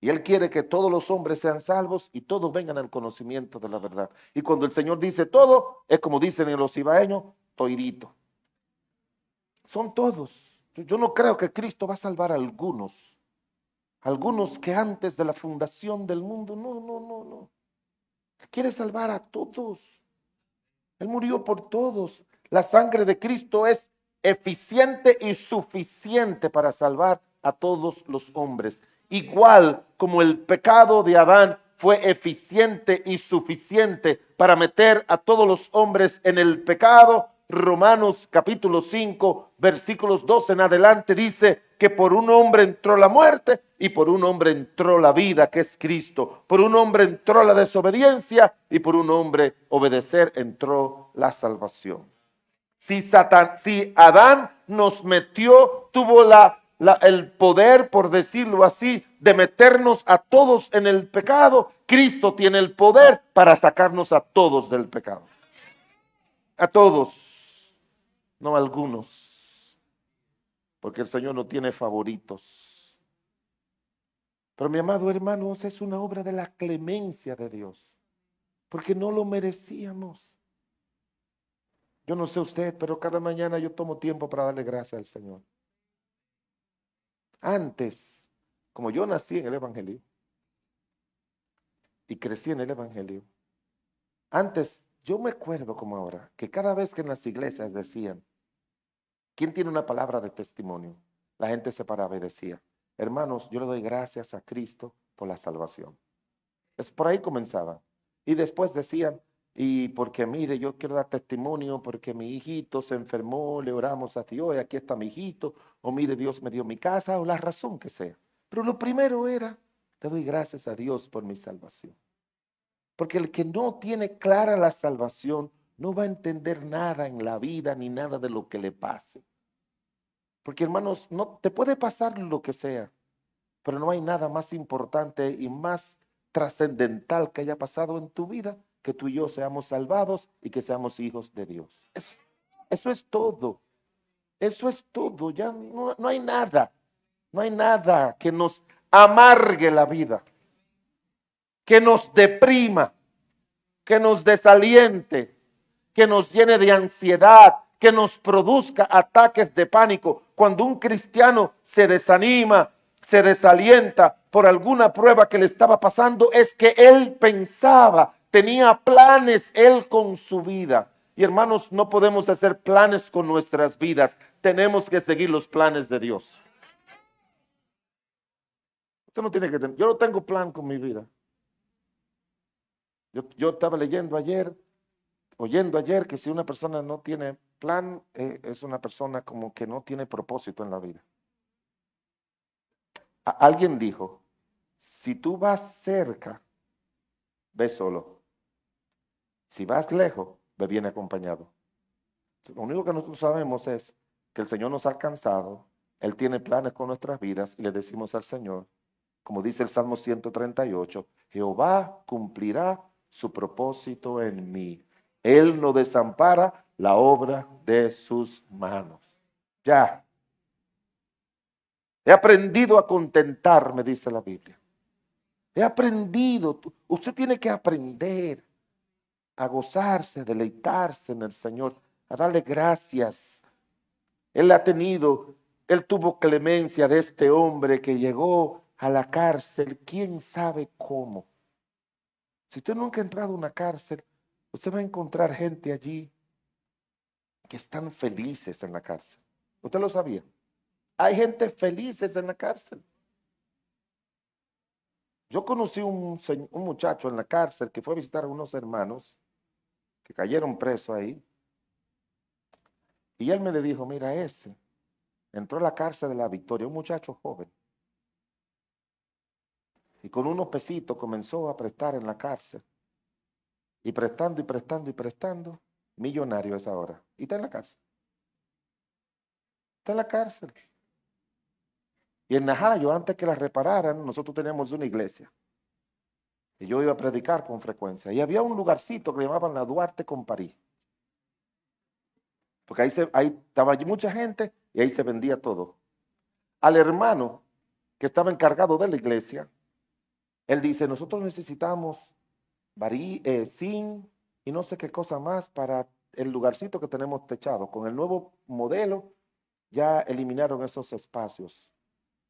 [SPEAKER 1] Y Él quiere que todos los hombres sean salvos y todos vengan al conocimiento de la verdad. Y cuando el Señor dice todo, es como dicen en los ibaeños, toirito. Son todos. Yo no creo que Cristo va a salvar a algunos. Algunos que antes de la fundación del mundo, no. Quiere salvar a todos. Él murió por todos. La sangre de Cristo es eficiente y suficiente para salvar a todos los hombres. Igual como el pecado de Adán fue eficiente y suficiente para meter a todos los hombres en el pecado, Romanos capítulo 5, versículos 12 en adelante dice que por un hombre entró la muerte y por un hombre entró la vida, que es Cristo. Por un hombre entró la desobediencia y por un hombre obedecer entró la salvación. Si Adán nos metió, tuvo el poder, por decirlo así, de meternos a todos en el pecado, Cristo tiene el poder para sacarnos a todos del pecado. A todos, no a algunos, porque el Señor no tiene favoritos. Pero mi amado hermano, esa es una obra de la clemencia de Dios, porque no lo merecíamos. Yo no sé usted, pero cada mañana yo tomo tiempo para darle gracias al Señor. Antes, como yo nací en el Evangelio y crecí en el Evangelio, antes yo me acuerdo como ahora, que cada vez que en las iglesias decían, ¿quién tiene una palabra de testimonio? La gente se paraba y decía, hermanos, yo le doy gracias a Cristo por la salvación. Es por ahí comenzaba. Y después decían, y porque mire, yo quiero dar testimonio porque mi hijito se enfermó, le oramos a Dios y aquí está mi hijito, o mire, Dios me dio mi casa, o la razón que sea. Pero lo primero era, le doy gracias a Dios por mi salvación. Porque el que no tiene clara la salvación no va a entender nada en la vida ni nada de lo que le pase. Porque hermanos, no te puede pasar lo que sea, pero no hay nada más importante y más trascendental que haya pasado en tu vida que tú y yo seamos salvados y que seamos hijos de Dios. Eso es todo. Eso es todo. Ya no hay nada. No hay nada que nos amargue la vida, que nos deprima, que nos desaliente, que nos llene de ansiedad, que nos produzca ataques de pánico. Cuando un cristiano se desanima, se desalienta por alguna prueba que le estaba pasando, es que él pensaba, tenía planes él con su vida. Y hermanos, no podemos hacer planes con nuestras vidas, tenemos que seguir los planes de Dios. Usted no tiene que tener, yo no tengo plan con mi vida. Yo estaba oyendo ayer que si una persona no tiene plan, es una persona como que no tiene propósito en la vida. Alguien dijo, si tú vas cerca, ve solo. Si vas lejos, ve bien acompañado. Lo único que nosotros sabemos es que el Señor nos ha alcanzado, Él tiene planes con nuestras vidas y le decimos al Señor, como dice el Salmo 138, Jehová cumplirá su propósito en mí. Él no desampara la obra de sus manos. Ya. He aprendido a contentarme, dice la Biblia. He aprendido. Usted tiene que aprender a gozarse, a deleitarse en el Señor, a darle gracias. Él tuvo clemencia de este hombre que llegó a la cárcel, quién sabe cómo. Si usted nunca ha entrado a una cárcel, usted va a encontrar gente allí que están felices en la cárcel. ¿Usted lo sabía? Hay gente felices en la cárcel. Yo conocí un muchacho en la cárcel que fue a visitar a unos hermanos que cayeron presos ahí. Y él me le dijo, mira, ese entró a la cárcel de la Victoria, un muchacho joven. Y con unos pesitos comenzó a prestar en la cárcel. Y prestando y prestando y prestando, millonario es ahora. Y está en la cárcel. Está en la cárcel. Y en Najayo, antes que la repararan, nosotros teníamos una iglesia. Y yo iba a predicar con frecuencia. Y había un lugarcito que llamaban la Duarte con París. Porque ahí estaba mucha gente y ahí se vendía todo. Al hermano que estaba encargado de la iglesia, él dice, nosotros necesitamos zinc y no sé qué cosa más para el lugarcito que tenemos techado. Con el nuevo modelo ya eliminaron esos espacios.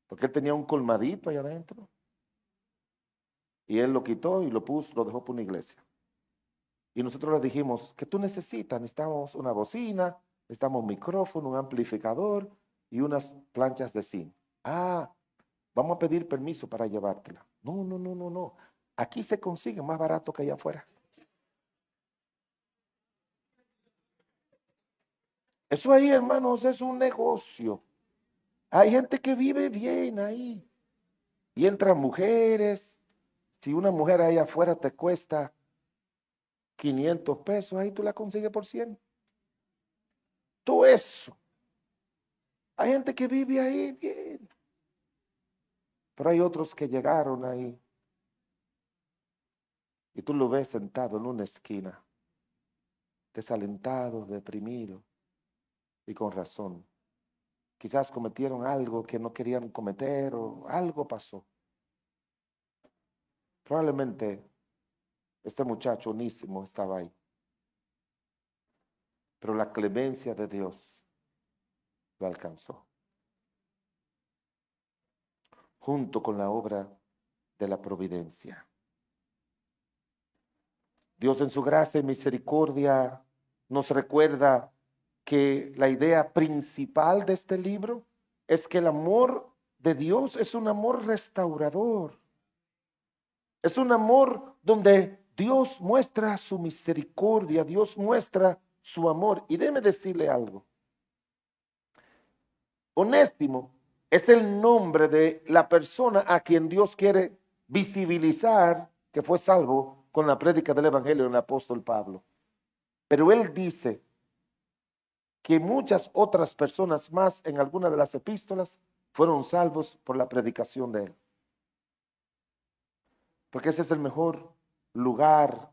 [SPEAKER 1] porque él tenía un colmadito allá adentro. Y él lo quitó y lo puso, lo dejó por una iglesia. Y nosotros le dijimos, ¿qué tú necesitas? Necesitamos una bocina, necesitamos un micrófono, un amplificador y unas planchas de zinc. Ah, vamos a pedir permiso para llevártela. No, no, no, no, no. Aquí se consigue más barato que allá afuera. Eso ahí, hermanos, es un negocio. Hay gente que vive bien ahí. Y entran mujeres. Si una mujer ahí afuera te cuesta 500 pesos, ahí tú la consigues por 100. Todo eso. Hay gente que vive ahí bien. Pero hay otros que llegaron ahí. Y tú lo ves sentado en una esquina. Desalentado, deprimido. Y con razón. Quizás cometieron algo que no querían cometer o algo pasó. Probablemente este muchacho Onísimo estaba ahí. Pero la clemencia de Dios lo alcanzó. Junto con la obra de la providencia. Dios en su gracia y misericordia nos recuerda que la idea principal de este libro es que el amor de Dios es un amor restaurador. Es un amor donde Dios muestra su misericordia, Dios muestra su amor. Y déjeme decirle algo. Onésimo es el nombre de la persona a quien Dios quiere visibilizar que fue salvo con la prédica del Evangelio del apóstol Pablo. Pero él dice que muchas otras personas más en alguna de las epístolas fueron salvos por la predicación de él. Porque ese es el mejor lugar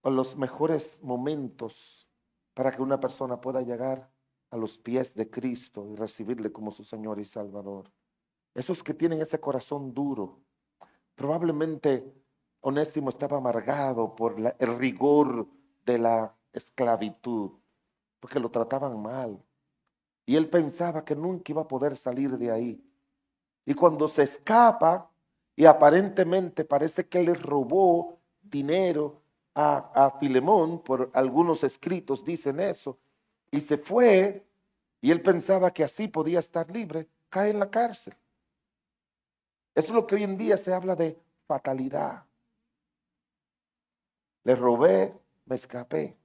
[SPEAKER 1] o los mejores momentos para que una persona pueda llegar a los pies de Cristo y recibirle como su Señor y Salvador. Esos que tienen ese corazón duro, probablemente Onésimo estaba amargado por el rigor de la esclavitud, porque lo trataban mal. Y él pensaba que nunca iba a poder salir de ahí. Y cuando se escapa, y aparentemente parece que le robó dinero a Filemón, por algunos escritos dicen eso, y se fue, y él pensaba que así podía estar libre, cae en la cárcel. Eso es lo que hoy en día se habla de fatalidad. Le robé, me escapé.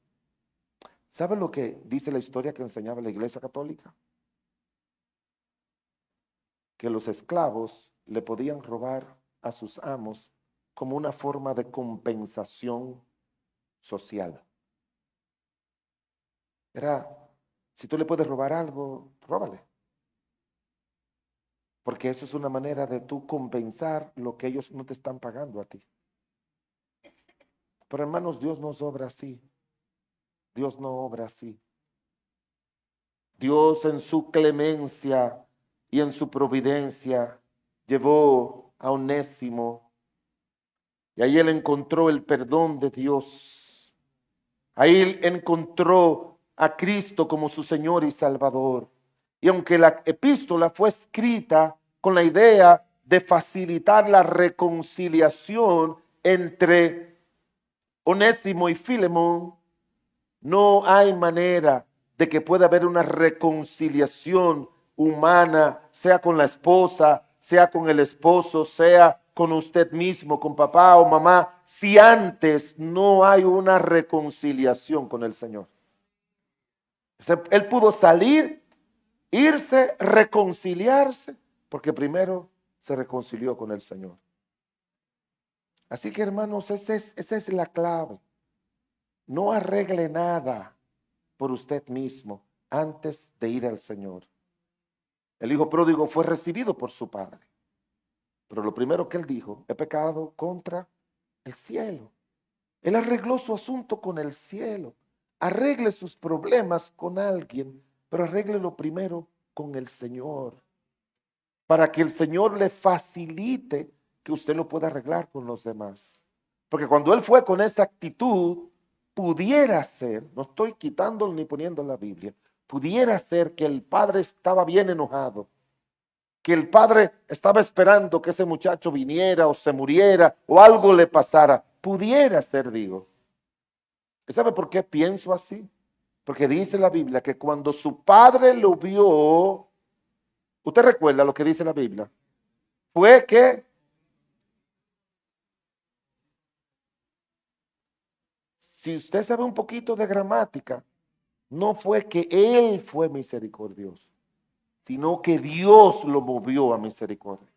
[SPEAKER 1] ¿Sabe lo que dice la historia que enseñaba la Iglesia Católica? Que los esclavos le podían robar a sus amos como una forma de compensación social. Era, si tú le puedes robar algo, róbale. Porque eso es una manera de tú compensar lo que ellos no te están pagando a ti. Pero hermanos, Dios no obra así. Dios no obra así. Dios en su clemencia y en su providencia llevó a Onésimo y ahí él encontró el perdón de Dios. Ahí él encontró a Cristo como su Señor y Salvador. Y aunque la epístola fue escrita con la idea de facilitar la reconciliación entre Onésimo y Filemón, no hay manera de que pueda haber una reconciliación humana, sea con la esposa, sea con el esposo, sea con usted mismo, con papá o mamá, si antes no hay una reconciliación con el Señor. O sea, él pudo salir, irse, reconciliarse, porque primero se reconcilió con el Señor. Así que hermanos, esa es la clave. No arregle nada por usted mismo antes de ir al Señor. El hijo pródigo fue recibido por su padre, pero lo primero que él dijo, he pecado contra el cielo. Él arregló su asunto con el cielo. Arregle sus problemas con alguien, pero arréglelo primero con el Señor, para que el Señor le facilite que usted lo pueda arreglar con los demás. Porque cuando él fue con esa actitud, pudiera ser, no estoy quitándolo ni poniendo en la Biblia, pudiera ser que el padre estaba bien enojado, que el padre estaba esperando que ese muchacho viniera o se muriera o algo le pasara. Pudiera ser, digo. ¿Y sabe por qué pienso así? Porque dice la Biblia que cuando su padre lo vio, usted recuerda lo que dice la Biblia, fue que, si usted sabe un poquito de gramática, no fue que él fue misericordioso, sino que Dios lo movió a misericordia.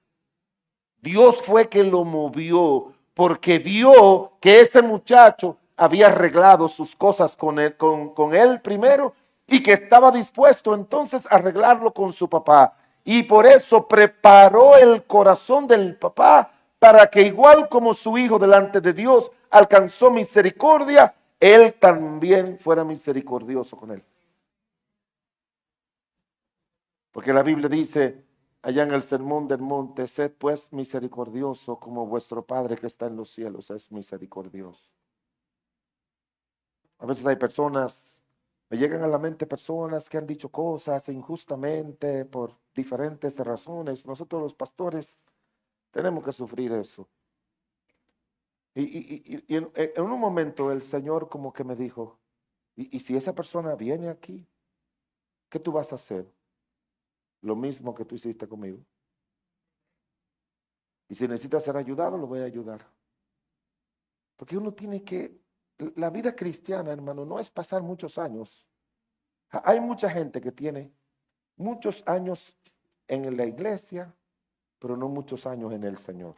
[SPEAKER 1] Dios fue que lo movió porque vio que ese muchacho había arreglado sus cosas con él primero y que estaba dispuesto entonces a arreglarlo con su papá. Y por eso preparó el corazón del papá para que igual como su hijo delante de Dios alcanzó misericordia, él también fuera misericordioso con él. Porque la Biblia dice allá en el Sermón del Monte, sed pues misericordioso como vuestro Padre que está en los cielos es misericordioso. A veces hay personas, me llegan a la mente personas que han dicho cosas injustamente por diferentes razones. Nosotros los pastores tenemos que sufrir eso. Y en un momento el Señor como que me dijo, y si esa persona viene aquí, ¿qué tú vas a hacer? Lo mismo que tú hiciste conmigo. Y si necesita ser ayudado, lo voy a ayudar. Porque uno tiene que, la vida cristiana, hermano, no es pasar muchos años. Hay mucha gente que tiene muchos años en la iglesia, pero no muchos años en el Señor.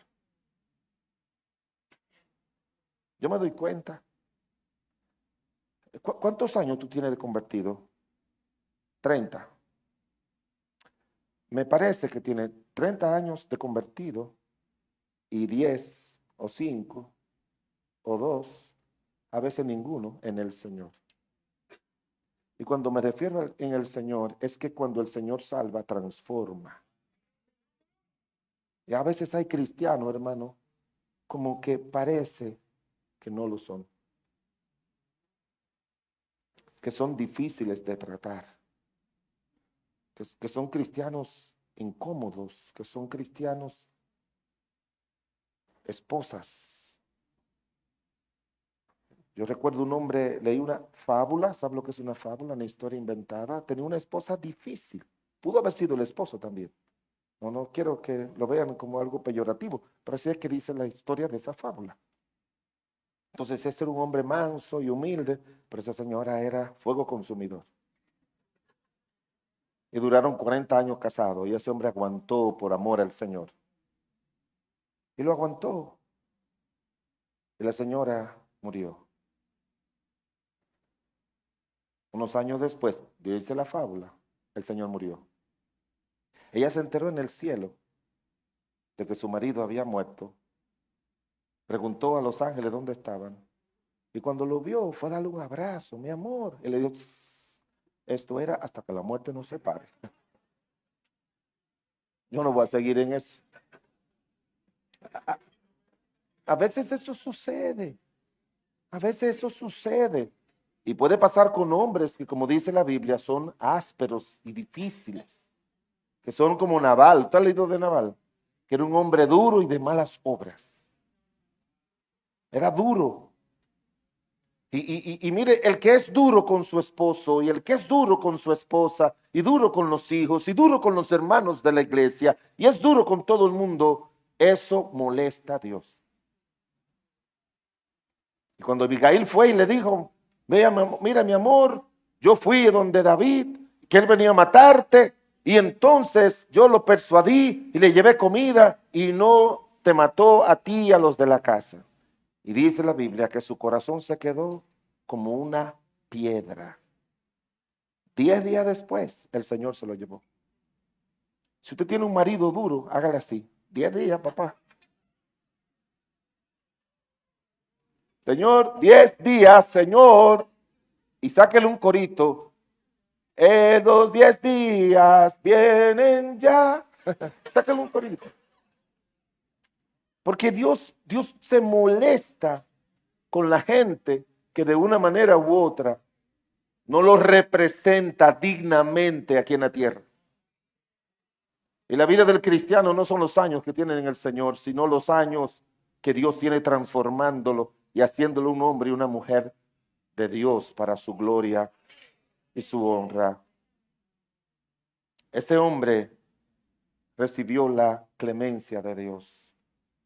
[SPEAKER 1] Yo me doy cuenta. ¿Cuántos años tú tienes de convertido? 30. Me parece que tiene 30 años de convertido y 10 o 5 o 2, a veces ninguno en el Señor. Y cuando me refiero en el Señor, es que cuando el Señor salva, transforma. Y a veces hay cristianos, hermano, como que parece que no lo son. Que son difíciles de tratar. Que son cristianos incómodos, que son cristianos esposas. Yo recuerdo un hombre, leí una fábula, ¿sabe lo que es una fábula? Una historia inventada. Tenía una esposa difícil. Pudo haber sido el esposo también. No quiero que lo vean como algo peyorativo, pero así es que dice la historia de esa fábula. Entonces ese era un hombre manso y humilde, pero esa señora era fuego consumidor. Y duraron 40 años casados y ese hombre aguantó por amor al Señor. Y lo aguantó. Y la señora murió. Unos años después, dice la fábula, el Señor murió. Ella se enteró en el cielo de que su marido había muerto. Preguntó a los ángeles dónde estaban. Y cuando lo vio, fue a darle un abrazo, mi amor. Y le dijo, esto era hasta que la muerte nos separe. Yo no voy a seguir en eso. A veces eso sucede. A veces eso sucede. Y puede pasar con hombres que, como dice la Biblia, son ásperos y difíciles. Que son como Nabal. ¿Usted ha leído de Nabal? Que era un hombre duro y de malas obras. Era duro. Y mire, el que es duro con su esposo y el que es duro con su esposa y duro con los hijos y duro con los hermanos de la iglesia y es duro con todo el mundo, eso molesta a Dios. Y cuando Abigail fue y le dijo, mira mi amor, yo fui donde David, que él venía a matarte y entonces yo lo persuadí y le llevé comida y no te mató a ti y a los de la casa. Y dice la Biblia que su corazón se quedó como una piedra. 10 días después, el Señor se lo llevó. Si usted tiene un marido duro, hágale así. 10 días, papá. Señor, 10 días, Señor. Y sáquele un corito. Los 10 días vienen ya. Sáquele un corito. Porque Dios se molesta con la gente que de una manera u otra no lo representa dignamente aquí en la tierra. Y la vida del cristiano no son los años que tienen en el Señor, sino los años que Dios tiene transformándolo y haciéndolo un hombre y una mujer de Dios para su gloria y su honra. Ese hombre recibió la clemencia de Dios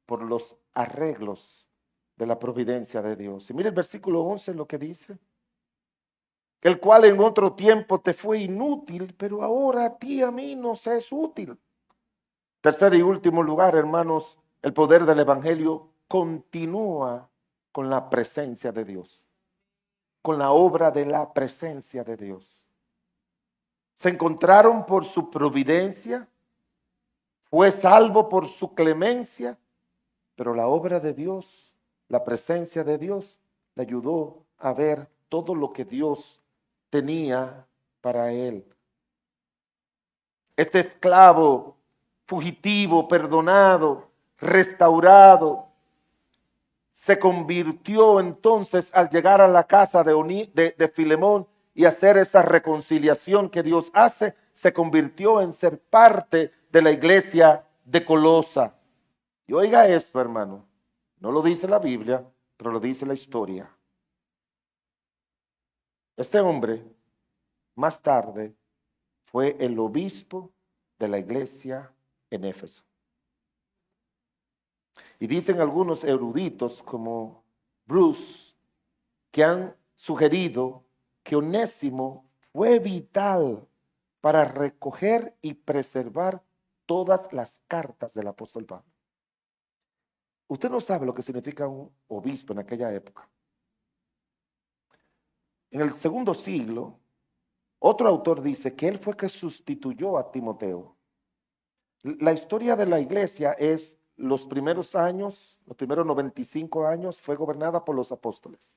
[SPEAKER 1] por los arreglos de la providencia de Dios. Y mire el versículo 11 lo que dice. El cual en otro tiempo te fue inútil, pero ahora a ti y a mí nos es útil. Tercer y último lugar, hermanos, el poder del evangelio continúa con la presencia de Dios, con la obra de la presencia de Dios. Se encontraron por su providencia, fue salvo por su clemencia, pero la obra de Dios, la presencia de Dios, le ayudó a ver todo lo que Dios tenía para él. Este esclavo fugitivo, perdonado, restaurado, se convirtió entonces al llegar a la casa de Filemón y hacer esa reconciliación que Dios hace, se convirtió en ser parte de la iglesia de Colosa. Y oiga esto, hermano, no lo dice la Biblia, pero lo dice la historia. Este hombre, más tarde, fue el obispo de la iglesia en Éfeso. Y dicen algunos eruditos como Bruce que han sugerido que Onésimo fue vital para recoger y preservar todas las cartas del apóstol Pablo. Usted no sabe lo que significa un obispo en aquella época. En el segundo siglo, otro autor dice que él fue que sustituyó a Timoteo. La historia de la iglesia es los primeros años, los primeros 95 años fue gobernada por los apóstoles.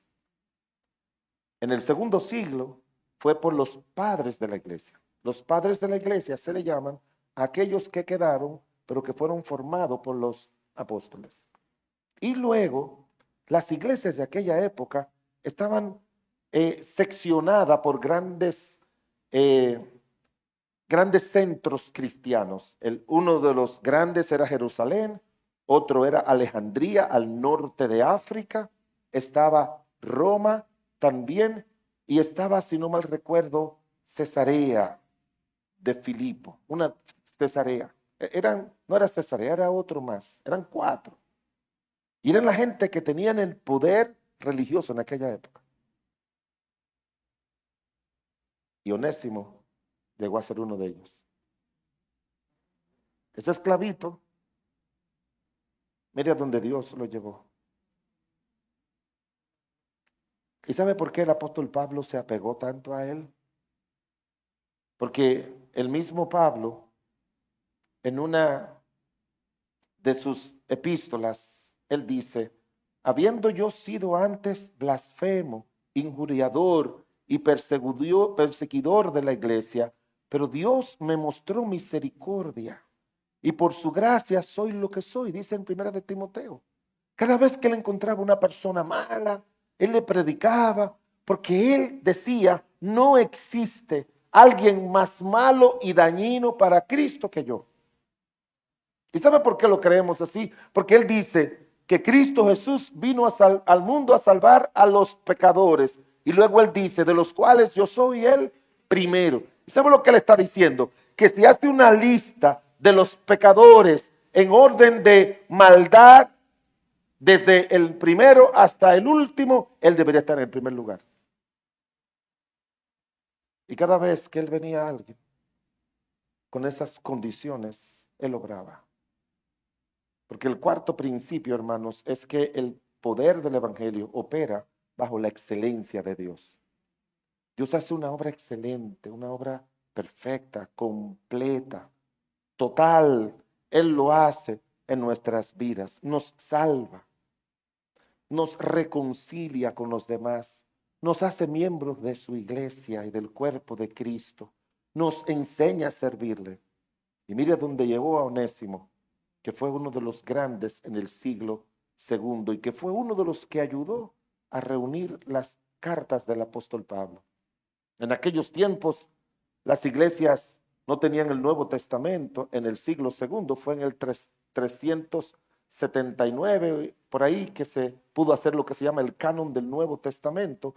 [SPEAKER 1] En el segundo siglo fue por los padres de la iglesia. Los padres de la iglesia se le llaman a aquellos que quedaron, pero que fueron formados por los apóstoles. Y luego, las iglesias de aquella época estaban seccionadas por grandes centros cristianos. Uno de los grandes era Jerusalén, otro era Alejandría, al norte de África, estaba Roma también, y estaba, si no mal recuerdo, Cesarea de Filipo, una Cesarea. No era Cesarea, era otro más, eran 4. Y eran la gente que tenían el poder religioso en aquella época. Y Onésimo llegó a ser uno de ellos. Ese esclavito, mire a donde Dios lo llevó. ¿Y sabe por qué el apóstol Pablo se apegó tanto a él? Porque el mismo Pablo, en una de sus epístolas, él dice, habiendo yo sido antes blasfemo, injuriador y perseguidor de la iglesia, pero Dios me mostró misericordia y por su gracia soy lo que soy, dice en 1 de Timoteo. Cada vez que él encontraba una persona mala, él le predicaba, porque él decía, no existe alguien más malo y dañino para Cristo que yo. ¿Y sabe por qué lo creemos así? Porque él dice que Cristo Jesús vino al mundo a salvar a los pecadores. Y luego él dice, de los cuales yo soy el primero. ¿Y sabe lo que él está diciendo? Que si hace una lista de los pecadores en orden de maldad, desde el primero hasta el último, él debería estar en el primer lugar. Y cada vez que él venía a alguien con esas condiciones, él obraba. Porque el cuarto principio, hermanos, es que el poder del evangelio opera bajo la excelencia de Dios. Dios hace una obra excelente, una obra perfecta, completa, total. Él lo hace en nuestras vidas, nos salva, nos reconcilia con los demás, nos hace miembros de su iglesia y del cuerpo de Cristo, nos enseña a servirle. Y mire dónde llevó a Onésimo, que fue uno de los grandes en el siglo II y que fue uno de los que ayudó a reunir las cartas del apóstol Pablo. En aquellos tiempos, las iglesias no tenían el Nuevo Testamento en el siglo segundo, fue en el 379, por ahí que se pudo hacer lo que se llama el canon del Nuevo Testamento,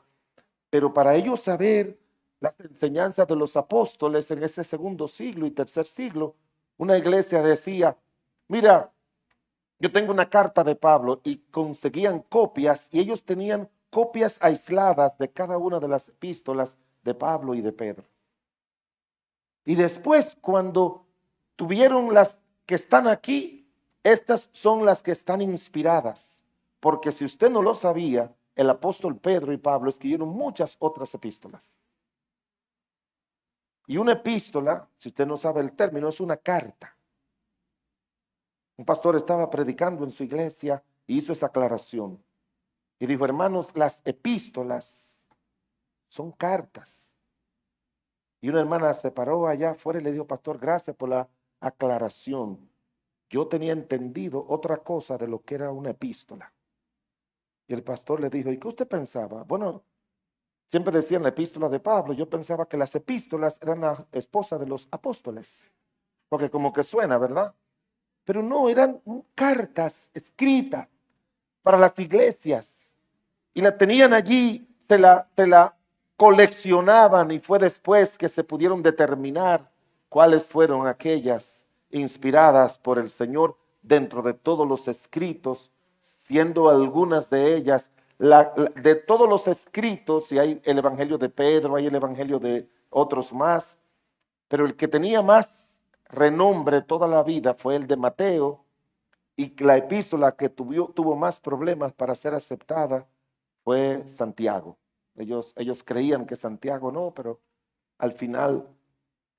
[SPEAKER 1] pero para ellos saber las enseñanzas de los apóstoles en ese segundo siglo y tercer siglo, una iglesia decía, mira, yo tengo una carta de Pablo y conseguían copias y ellos tenían copias aisladas de cada una de las epístolas de Pablo y de Pedro. Y después, cuando tuvieron las que están aquí, estas son las que están inspiradas. Porque si usted no lo sabía, el apóstol Pedro y Pablo escribieron muchas otras epístolas. Y una epístola, si usted no sabe el término, es una carta. Un pastor estaba predicando en su iglesia y hizo esa aclaración. Y dijo, hermanos, las epístolas son cartas. Y una hermana se paró allá afuera y le dijo, pastor, gracias por la aclaración. Yo tenía entendido otra cosa de lo que era una epístola. Y el pastor le dijo, ¿y qué usted pensaba? Bueno, siempre decían la epístola de Pablo. Yo pensaba que las epístolas eran la esposa de los apóstoles. Porque como que suena, ¿verdad? Pero no, eran cartas escritas para las iglesias. Y la tenían allí, se la coleccionaban y fue después que se pudieron determinar cuáles fueron aquellas inspiradas por el Señor dentro de todos los escritos, siendo algunas de ellas, de todos los escritos, y hay el Evangelio de Pedro, hay el Evangelio de otros más, pero el que tenía más renombre toda la vida fue el de Mateo, y la epístola que tuvo más problemas para ser aceptada fue Santiago. Ellos creían que Santiago no, pero al final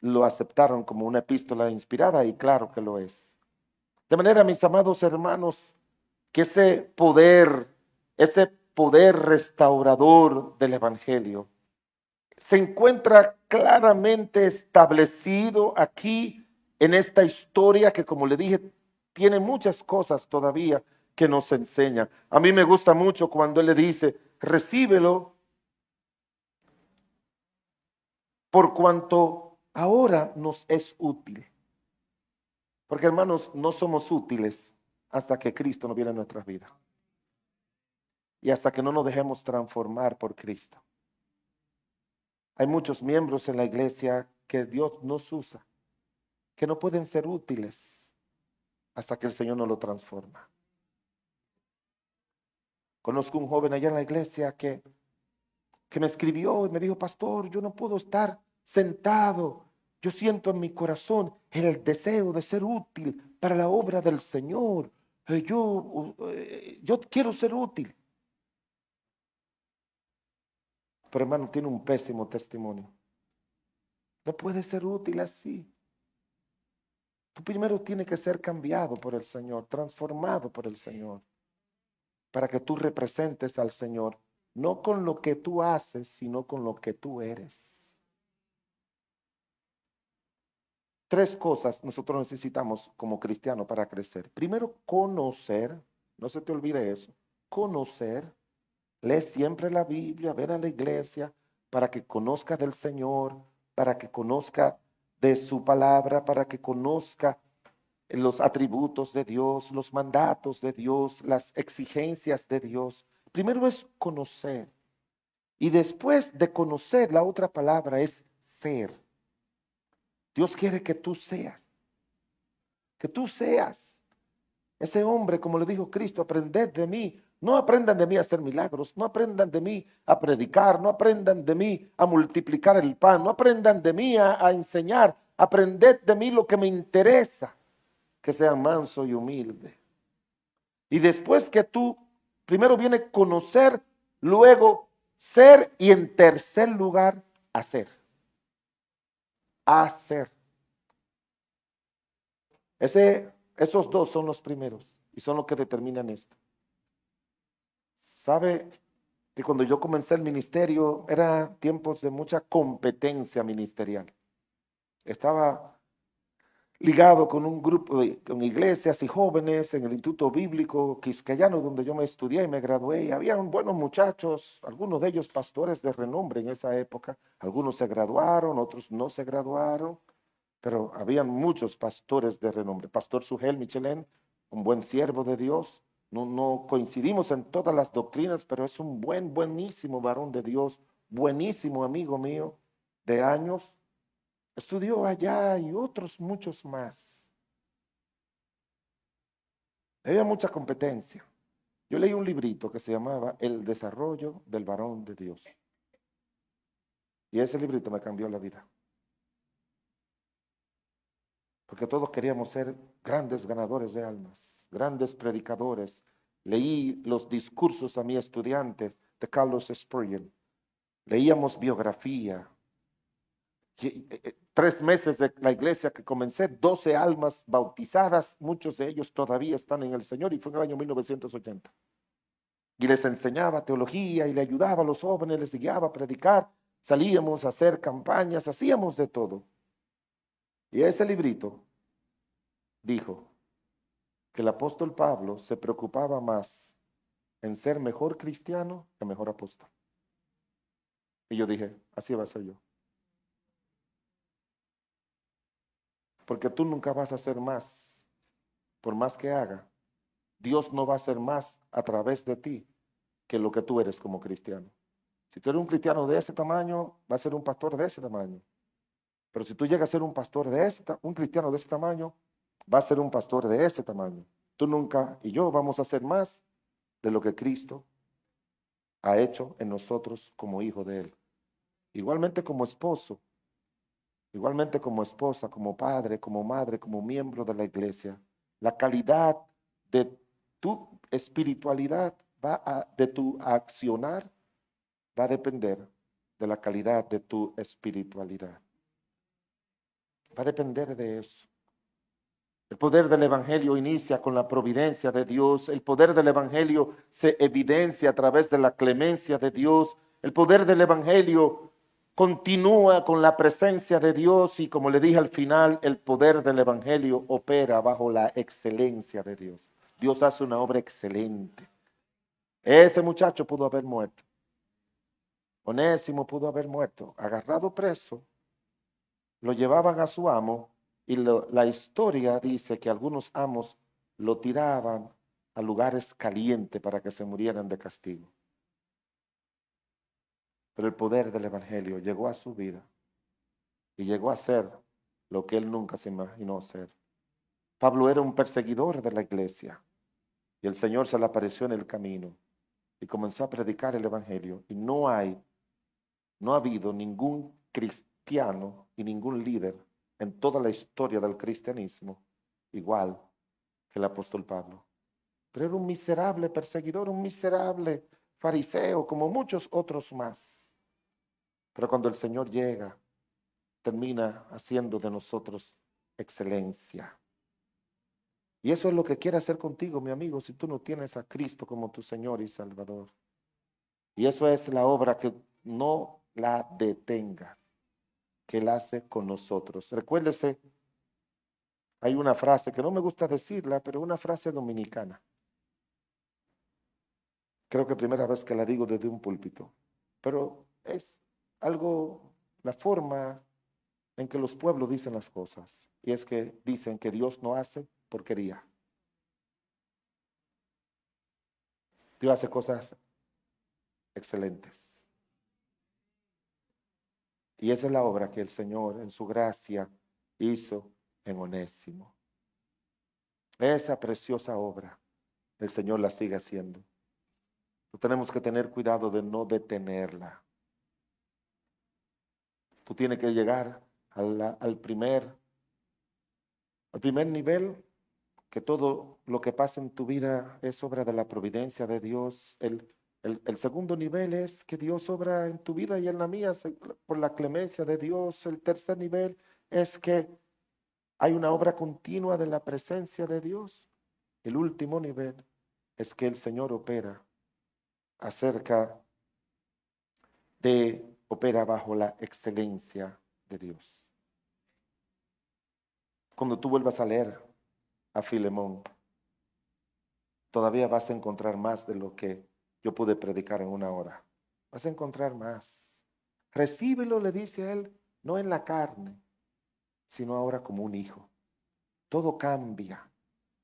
[SPEAKER 1] lo aceptaron como una epístola inspirada y claro que lo es. De manera, mis amados hermanos, que ese poder restaurador del Evangelio se encuentra claramente establecido aquí en esta historia que, como le dije, tiene muchas cosas todavía que nos enseña. A mí me gusta mucho cuando él le dice, recíbelo por cuanto ahora nos es útil. Porque hermanos, no somos útiles hasta que Cristo no viene a nuestras vidas. Y hasta que no nos dejemos transformar por Cristo. Hay muchos miembros en la iglesia que Dios nos usa, que no pueden ser útiles hasta que el Señor no lo transforma. Conozco un joven allá en la iglesia que me escribió y me dijo, pastor, yo no puedo estar sentado. Yo siento en mi corazón el deseo de ser útil para la obra del Señor. Yo quiero ser útil. Pero hermano, tiene un pésimo testimonio. No puede ser útil así. Tú primero tienes que ser cambiado por el Señor, transformado por el Señor, para que tú representes al Señor, no con lo que tú haces, sino con lo que tú eres. Tres cosas nosotros necesitamos como cristianos para crecer. Primero, conocer, no se te olvide eso, conocer. Lee siempre la Biblia, ven a la iglesia para que conozca del Señor, para que conozca de su palabra, para que conozca los atributos de Dios, los mandatos de Dios, las exigencias de Dios. Primero es conocer. Y después de conocer, la otra palabra es ser. Dios quiere que tú seas. Que tú seas ese hombre, como le dijo Cristo, aprended de mí. No aprendan de mí a hacer milagros, no aprendan de mí a predicar, no aprendan de mí a multiplicar el pan, no aprendan de mí a enseñar. Aprended de mí lo que me interesa, que sea manso y humilde. Y después que tú, primero viene conocer, luego ser y en tercer lugar, hacer. Hacer. Esos dos son los primeros y son los que determinan esto. ¿Sabe que cuando yo comencé el ministerio era tiempos de mucha competencia ministerial? Estaba ligado con un grupo, con iglesias y jóvenes en el Instituto Bíblico Quisqueyano, donde yo me estudié y me gradué. Y habían buenos muchachos, algunos de ellos pastores de renombre en esa época. Algunos se graduaron, otros no se graduaron. pero habían muchos pastores de renombre. Pastor Sugel Michelén, un buen siervo de Dios. No coincidimos en todas las doctrinas, pero es un buenísimo varón de Dios, buenísimo amigo mío de años. Estudió allá y otros muchos más. Había mucha competencia. Yo leí un librito que se llamaba El desarrollo del varón de Dios. Y ese librito me cambió la vida. Porque todos queríamos ser grandes ganadores de almas, grandes predicadores. Leí los discursos a mis estudiantes de Carlos Spurgeon. Leíamos biografía. 3 meses de la iglesia que comencé, 12 almas bautizadas, muchos de ellos todavía están en el Señor, y fue en el año 1980. Y les enseñaba teología y le ayudaba a los jóvenes, les guiaba a predicar, salíamos a hacer campañas, hacíamos de todo. Y ese librito dijo que el apóstol Pablo se preocupaba más en ser mejor cristiano que mejor apóstol. Y yo dije, así va a ser yo. Porque tú nunca vas a hacer más, por más que haga. Dios no va a hacer más a través de ti que lo que tú eres como cristiano. Si tú eres un cristiano de ese tamaño, va a ser un pastor de ese tamaño. Pero si tú llegas a ser un pastor un cristiano de ese tamaño, va a ser un pastor de ese tamaño. Tú nunca y yo vamos a hacer más de lo que Cristo ha hecho en nosotros como hijo de Él. Igualmente como esposo, igualmente como esposa, como padre, como madre, como miembro de la iglesia. La calidad de tu espiritualidad de tu accionar va a depender de la calidad de tu espiritualidad. Va a depender de eso. El poder del evangelio inicia con la providencia de Dios. El poder del evangelio se evidencia a través de la clemencia de Dios. El poder del evangelio continúa con la presencia de Dios, y como le dije al final, el poder del evangelio opera bajo la excelencia de Dios. Dios hace una obra excelente. Ese muchacho pudo haber muerto. Onésimo pudo haber muerto, agarrado preso. Lo llevaban a su amo, y la historia dice que algunos amos lo tiraban a lugares calientes para que se murieran de castigo. Pero el poder del evangelio llegó a su vida y llegó a ser lo que él nunca se imaginó ser. Pablo era un perseguidor de la iglesia, y el Señor se le apareció en el camino y comenzó a predicar el evangelio. Y no ha habido ningún cristiano y ningún líder en toda la historia del cristianismo igual que el apóstol Pablo. Pero era un miserable perseguidor, un miserable fariseo, como muchos otros más. Pero cuando el Señor llega, termina haciendo de nosotros excelencia. Y eso es lo que quiere hacer contigo, mi amigo, si tú no tienes a Cristo como tu Señor y Salvador. Y eso es la obra que no la detengas, que Él hace con nosotros. Recuérdese, hay una frase que no me gusta decirla, pero una frase dominicana. Creo que primera vez que la digo desde un púlpito, pero es algo, la forma en que los pueblos dicen las cosas. Y es que dicen que Dios no hace porquería. Dios hace cosas excelentes. Y esa es la obra que el Señor en su gracia hizo en Onésimo. Esa preciosa obra el Señor la sigue haciendo. Tenemos que tener cuidado de no detenerla. Tú tienes que llegar al primer nivel, que todo lo que pasa en tu vida es obra de la providencia de Dios. El segundo nivel es que Dios obra en tu vida y en la mía por la clemencia de Dios. El tercer nivel es que hay una obra continua de la presencia de Dios. El último nivel es que el Señor opera bajo la excelencia de Dios. Cuando tú vuelvas a leer a Filemón, todavía vas a encontrar más de lo que yo pude predicar en una hora. Vas a encontrar más. Recíbelo, le dice a él, no en la carne, sino ahora como un hijo. Todo cambia.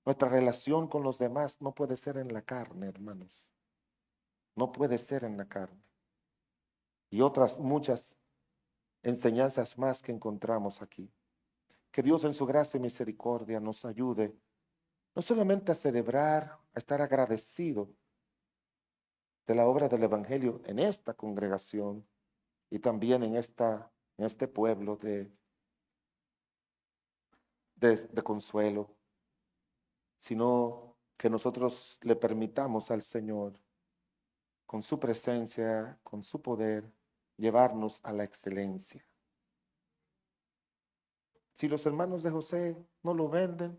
[SPEAKER 1] Nuestra relación con los demás no puede ser en la carne, hermanos. No puede ser en la carne. Y otras muchas enseñanzas más que encontramos aquí. Que Dios en su gracia y misericordia nos ayude no solamente a celebrar, a estar agradecido de la obra del Evangelio en esta congregación y también en este pueblo de Consuelo, sino que nosotros le permitamos al Señor, con su presencia, con su poder, llevarnos a la excelencia. Si los hermanos de José no lo venden,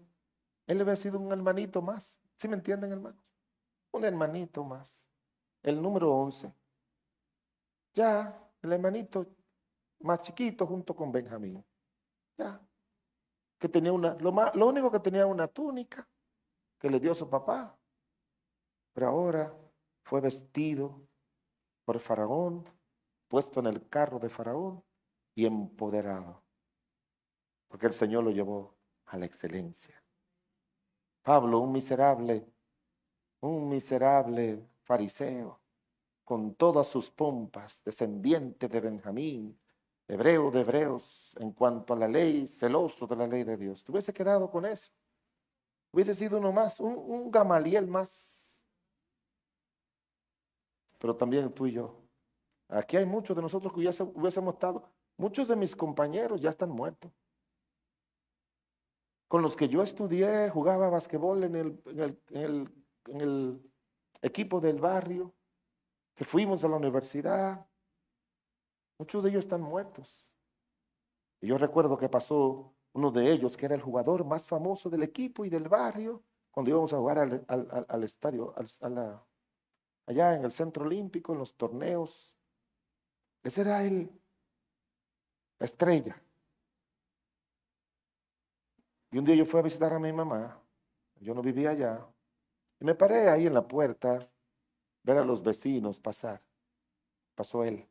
[SPEAKER 1] él había sido un hermanito más. ¿Sí me entienden, hermanos? Un hermanito más. El número 11. Ya, el hermanito más chiquito junto con Benjamín. Ya. Que tenía lo único que tenía una túnica que le dio su papá. Pero ahora fue vestido por Faraón, puesto en el carro de Faraón y empoderado. Porque el Señor lo llevó a la excelencia. Pablo, un miserable fariseo, con todas sus pompas, descendiente de Benjamín, hebreo de hebreos, en cuanto a la ley, celoso de la ley de Dios. Te hubiese quedado con eso. Hubiese sido uno más, un Gamaliel más. Pero también tú y yo. Aquí hay muchos de nosotros que hubiésemos estado, muchos de mis compañeros ya están muertos. Con los que yo estudié, jugaba basquetbol en el equipo del barrio, que fuimos a la universidad, muchos de ellos están muertos. Y yo recuerdo que pasó uno de ellos, que era el jugador más famoso del equipo y del barrio, cuando íbamos a jugar al estadio, allá en el Centro Olímpico, en los torneos. Ese era la estrella. Y un día yo fui a visitar a mi mamá, yo no vivía allá, y me paré ahí en la puerta, ver a los vecinos pasar. Pasó él.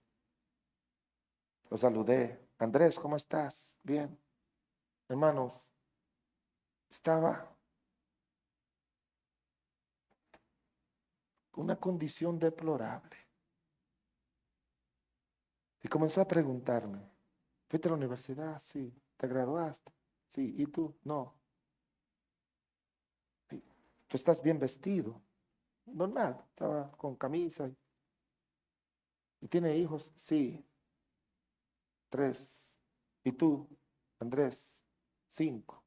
[SPEAKER 1] Lo saludé. Andrés, ¿cómo estás? Bien. Hermanos, estaba en una condición deplorable. Y comenzó a preguntarme, ¿fuiste a la universidad? Sí. ¿Te graduaste? Sí. ¿Y tú? No. Sí. ¿Tú estás bien vestido? Normal. Estaba con camisa. ¿Y tiene hijos? Sí. 3. ¿Y tú, Andrés? 5.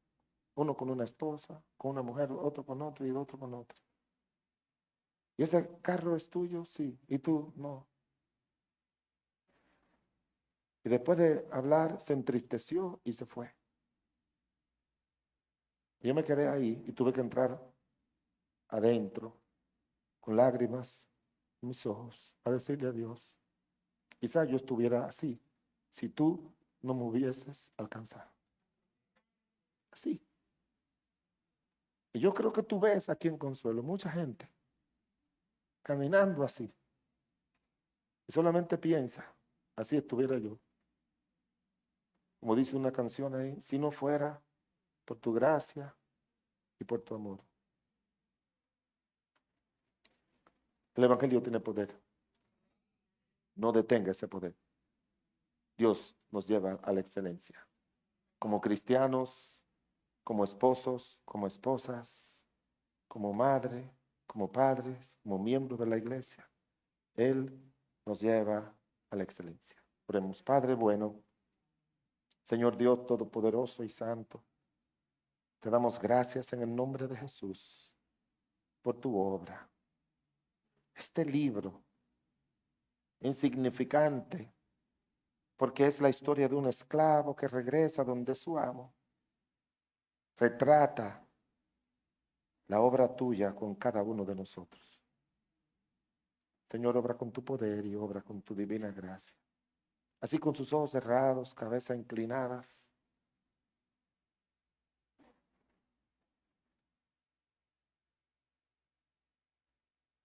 [SPEAKER 1] Uno con una esposa, con una mujer, otro con otro y el otro con otro. ¿Y ese carro es tuyo? Sí. ¿Y tú? No. Y después de hablar, se entristeció y se fue. Y yo me quedé ahí y tuve que entrar adentro, con lágrimas en mis ojos, a decirle a Dios, quizá yo estuviera así, si tú no me hubieses alcanzado. Así. Y yo creo que tú ves aquí en Consuelo mucha gente caminando así. Y solamente piensa, así estuviera yo. Como dice una canción ahí, si no fuera por tu gracia y por tu amor. El Evangelio tiene poder. No detenga ese poder. Dios nos lleva a la excelencia. Como cristianos, como esposos, como esposas, como madre, como padres, como miembros de la iglesia. Él nos lleva a la excelencia. Oremos, Padre bueno, Señor Dios Todopoderoso y Santo, te damos gracias en el nombre de Jesús por tu obra. Este libro insignificante, porque es la historia de un esclavo que regresa donde su amo, retrata la obra tuya con cada uno de nosotros. Señor, obra con tu poder y obra con tu divina gracia. Así con sus ojos cerrados, cabeza inclinadas.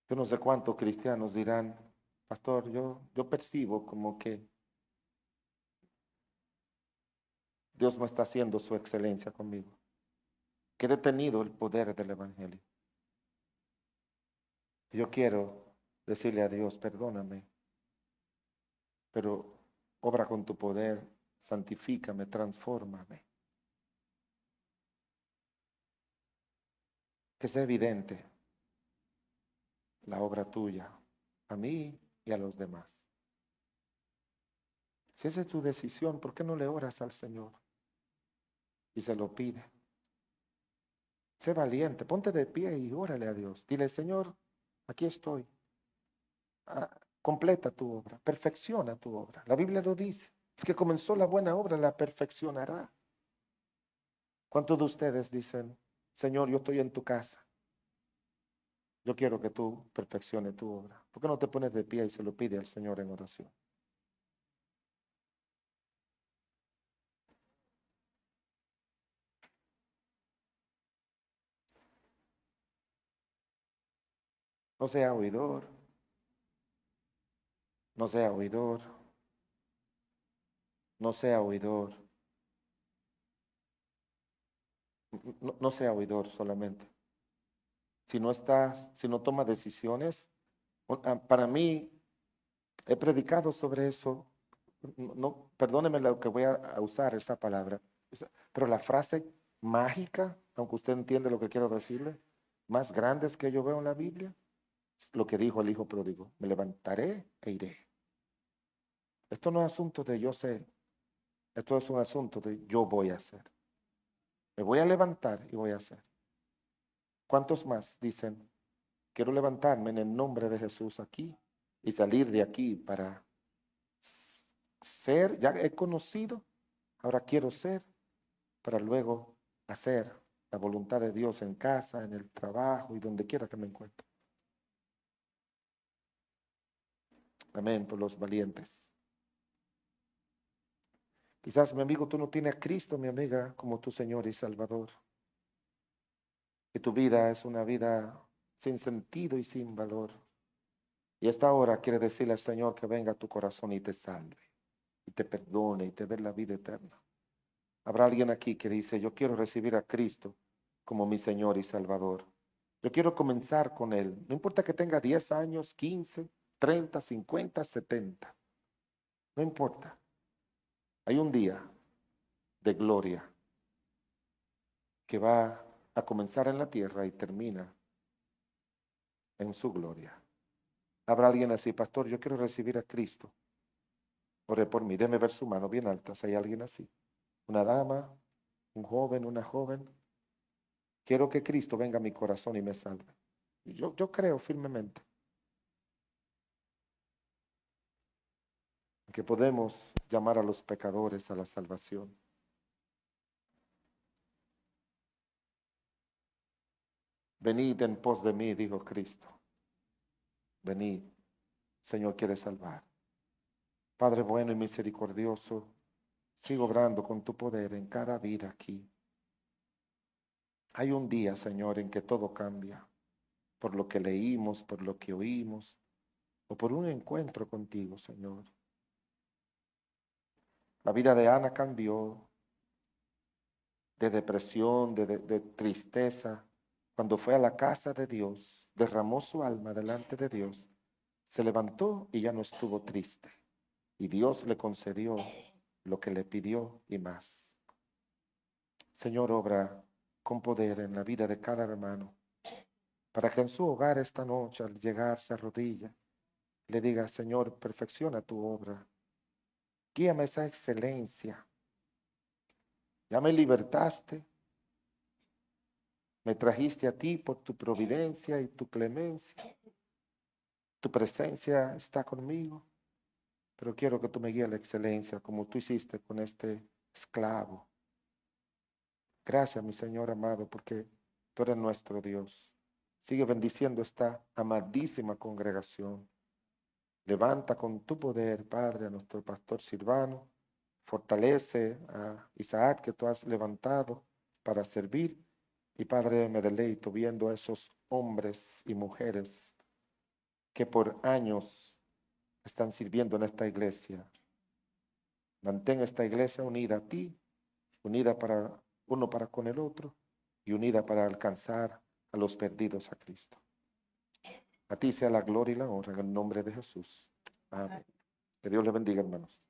[SPEAKER 1] Yo no sé cuántos cristianos dirán, pastor, yo percibo como que Dios no está haciendo su excelencia conmigo. Que he detenido el poder del Evangelio. Yo quiero decirle a Dios, perdóname, pero obra con tu poder, santifícame, transfórmame. Que sea evidente la obra tuya a mí y a los demás. Si esa es tu decisión, ¿por qué no le oras al Señor y se lo pide? Sé valiente, ponte de pie y órale a Dios. Dile, Señor, aquí estoy. Ah, completa tu obra, perfecciona tu obra. La Biblia lo dice. El que comenzó la buena obra la perfeccionará. ¿Cuántos de ustedes dicen, Señor, yo estoy en tu casa? Yo quiero que tú perfecciones tu obra. ¿Por qué no te pones de pie y se lo pide al Señor en oración? No sea oidor, no sea oidor, no sea oidor, no sea oidor solamente. Si no estás, si no toma decisiones, para mí, he predicado sobre eso. No, perdóneme lo que voy a usar esa palabra, pero la frase mágica, aunque usted entiende lo que quiero decirle, más grandes que yo veo en la Biblia, es lo que dijo el hijo pródigo: me levantaré e iré. Esto no es asunto de yo sé, esto es un asunto de yo voy a hacer. Me voy a levantar y voy a hacer. ¿Cuántos más dicen, quiero levantarme en el nombre de Jesús aquí y salir de aquí para ser, ya he conocido, ahora quiero ser, para luego hacer la voluntad de Dios en casa, en el trabajo y donde quiera que me encuentre? Amén, por los valientes. Quizás, mi amigo, tú no tienes a Cristo, mi amiga, como tu Señor y Salvador. Que tu vida es una vida sin sentido y sin valor. Y esta hora quiere decirle al Señor que venga a tu corazón y te salve, y te perdone y te dé la vida eterna. Habrá alguien aquí que dice, yo quiero recibir a Cristo como mi Señor y Salvador. Yo quiero comenzar con Él. No importa que tenga 10 años, 15, 30, 50, 70. No importa. Hay un día de gloria que va a comenzar en la tierra y termina en su gloria. Habrá alguien así, pastor, yo quiero recibir a Cristo. Ore por mí, déme ver su mano bien alta si hay alguien así. Una dama, un joven, una joven. Quiero que Cristo venga a mi corazón y me salve. Yo creo firmemente que podemos llamar a los pecadores a la salvación. Venid en pos de mí, dijo Cristo. Venid, Señor quiere salvar. Padre bueno y misericordioso, sigo obrando con tu poder en cada vida aquí. Hay un día, Señor, en que todo cambia, por lo que leímos, por lo que oímos, o por un encuentro contigo, Señor. La vida de Ana cambió de depresión, de tristeza. Cuando fue a la casa de Dios, derramó su alma delante de Dios, se levantó y ya no estuvo triste. Y Dios le concedió lo que le pidió y más. Señor, obra con poder en la vida de cada hermano, para que en su hogar esta noche, al llegar, se arrodille, le diga, Señor, perfecciona tu obra. Guíame a esa excelencia. Ya me libertaste, me trajiste a ti por tu providencia y tu clemencia. Tu presencia está conmigo, pero quiero que tú me guíes a la excelencia como tú hiciste con este esclavo. Gracias, mi Señor amado, porque tú eres nuestro Dios. Sigue bendiciendo esta amadísima congregación. Levanta con tu poder, Padre, a nuestro pastor Silvano. Fortalece a Isaac que tú has levantado para servir. Y Padre, me deleito viendo a esos hombres y mujeres que por años están sirviendo en esta iglesia. Mantén esta iglesia unida a ti unida para uno para con el otro y unida para alcanzar a los perdidos a Cristo. A ti sea la gloria y la honra en el nombre de Jesús. Amén. Que Dios le bendiga, hermanos.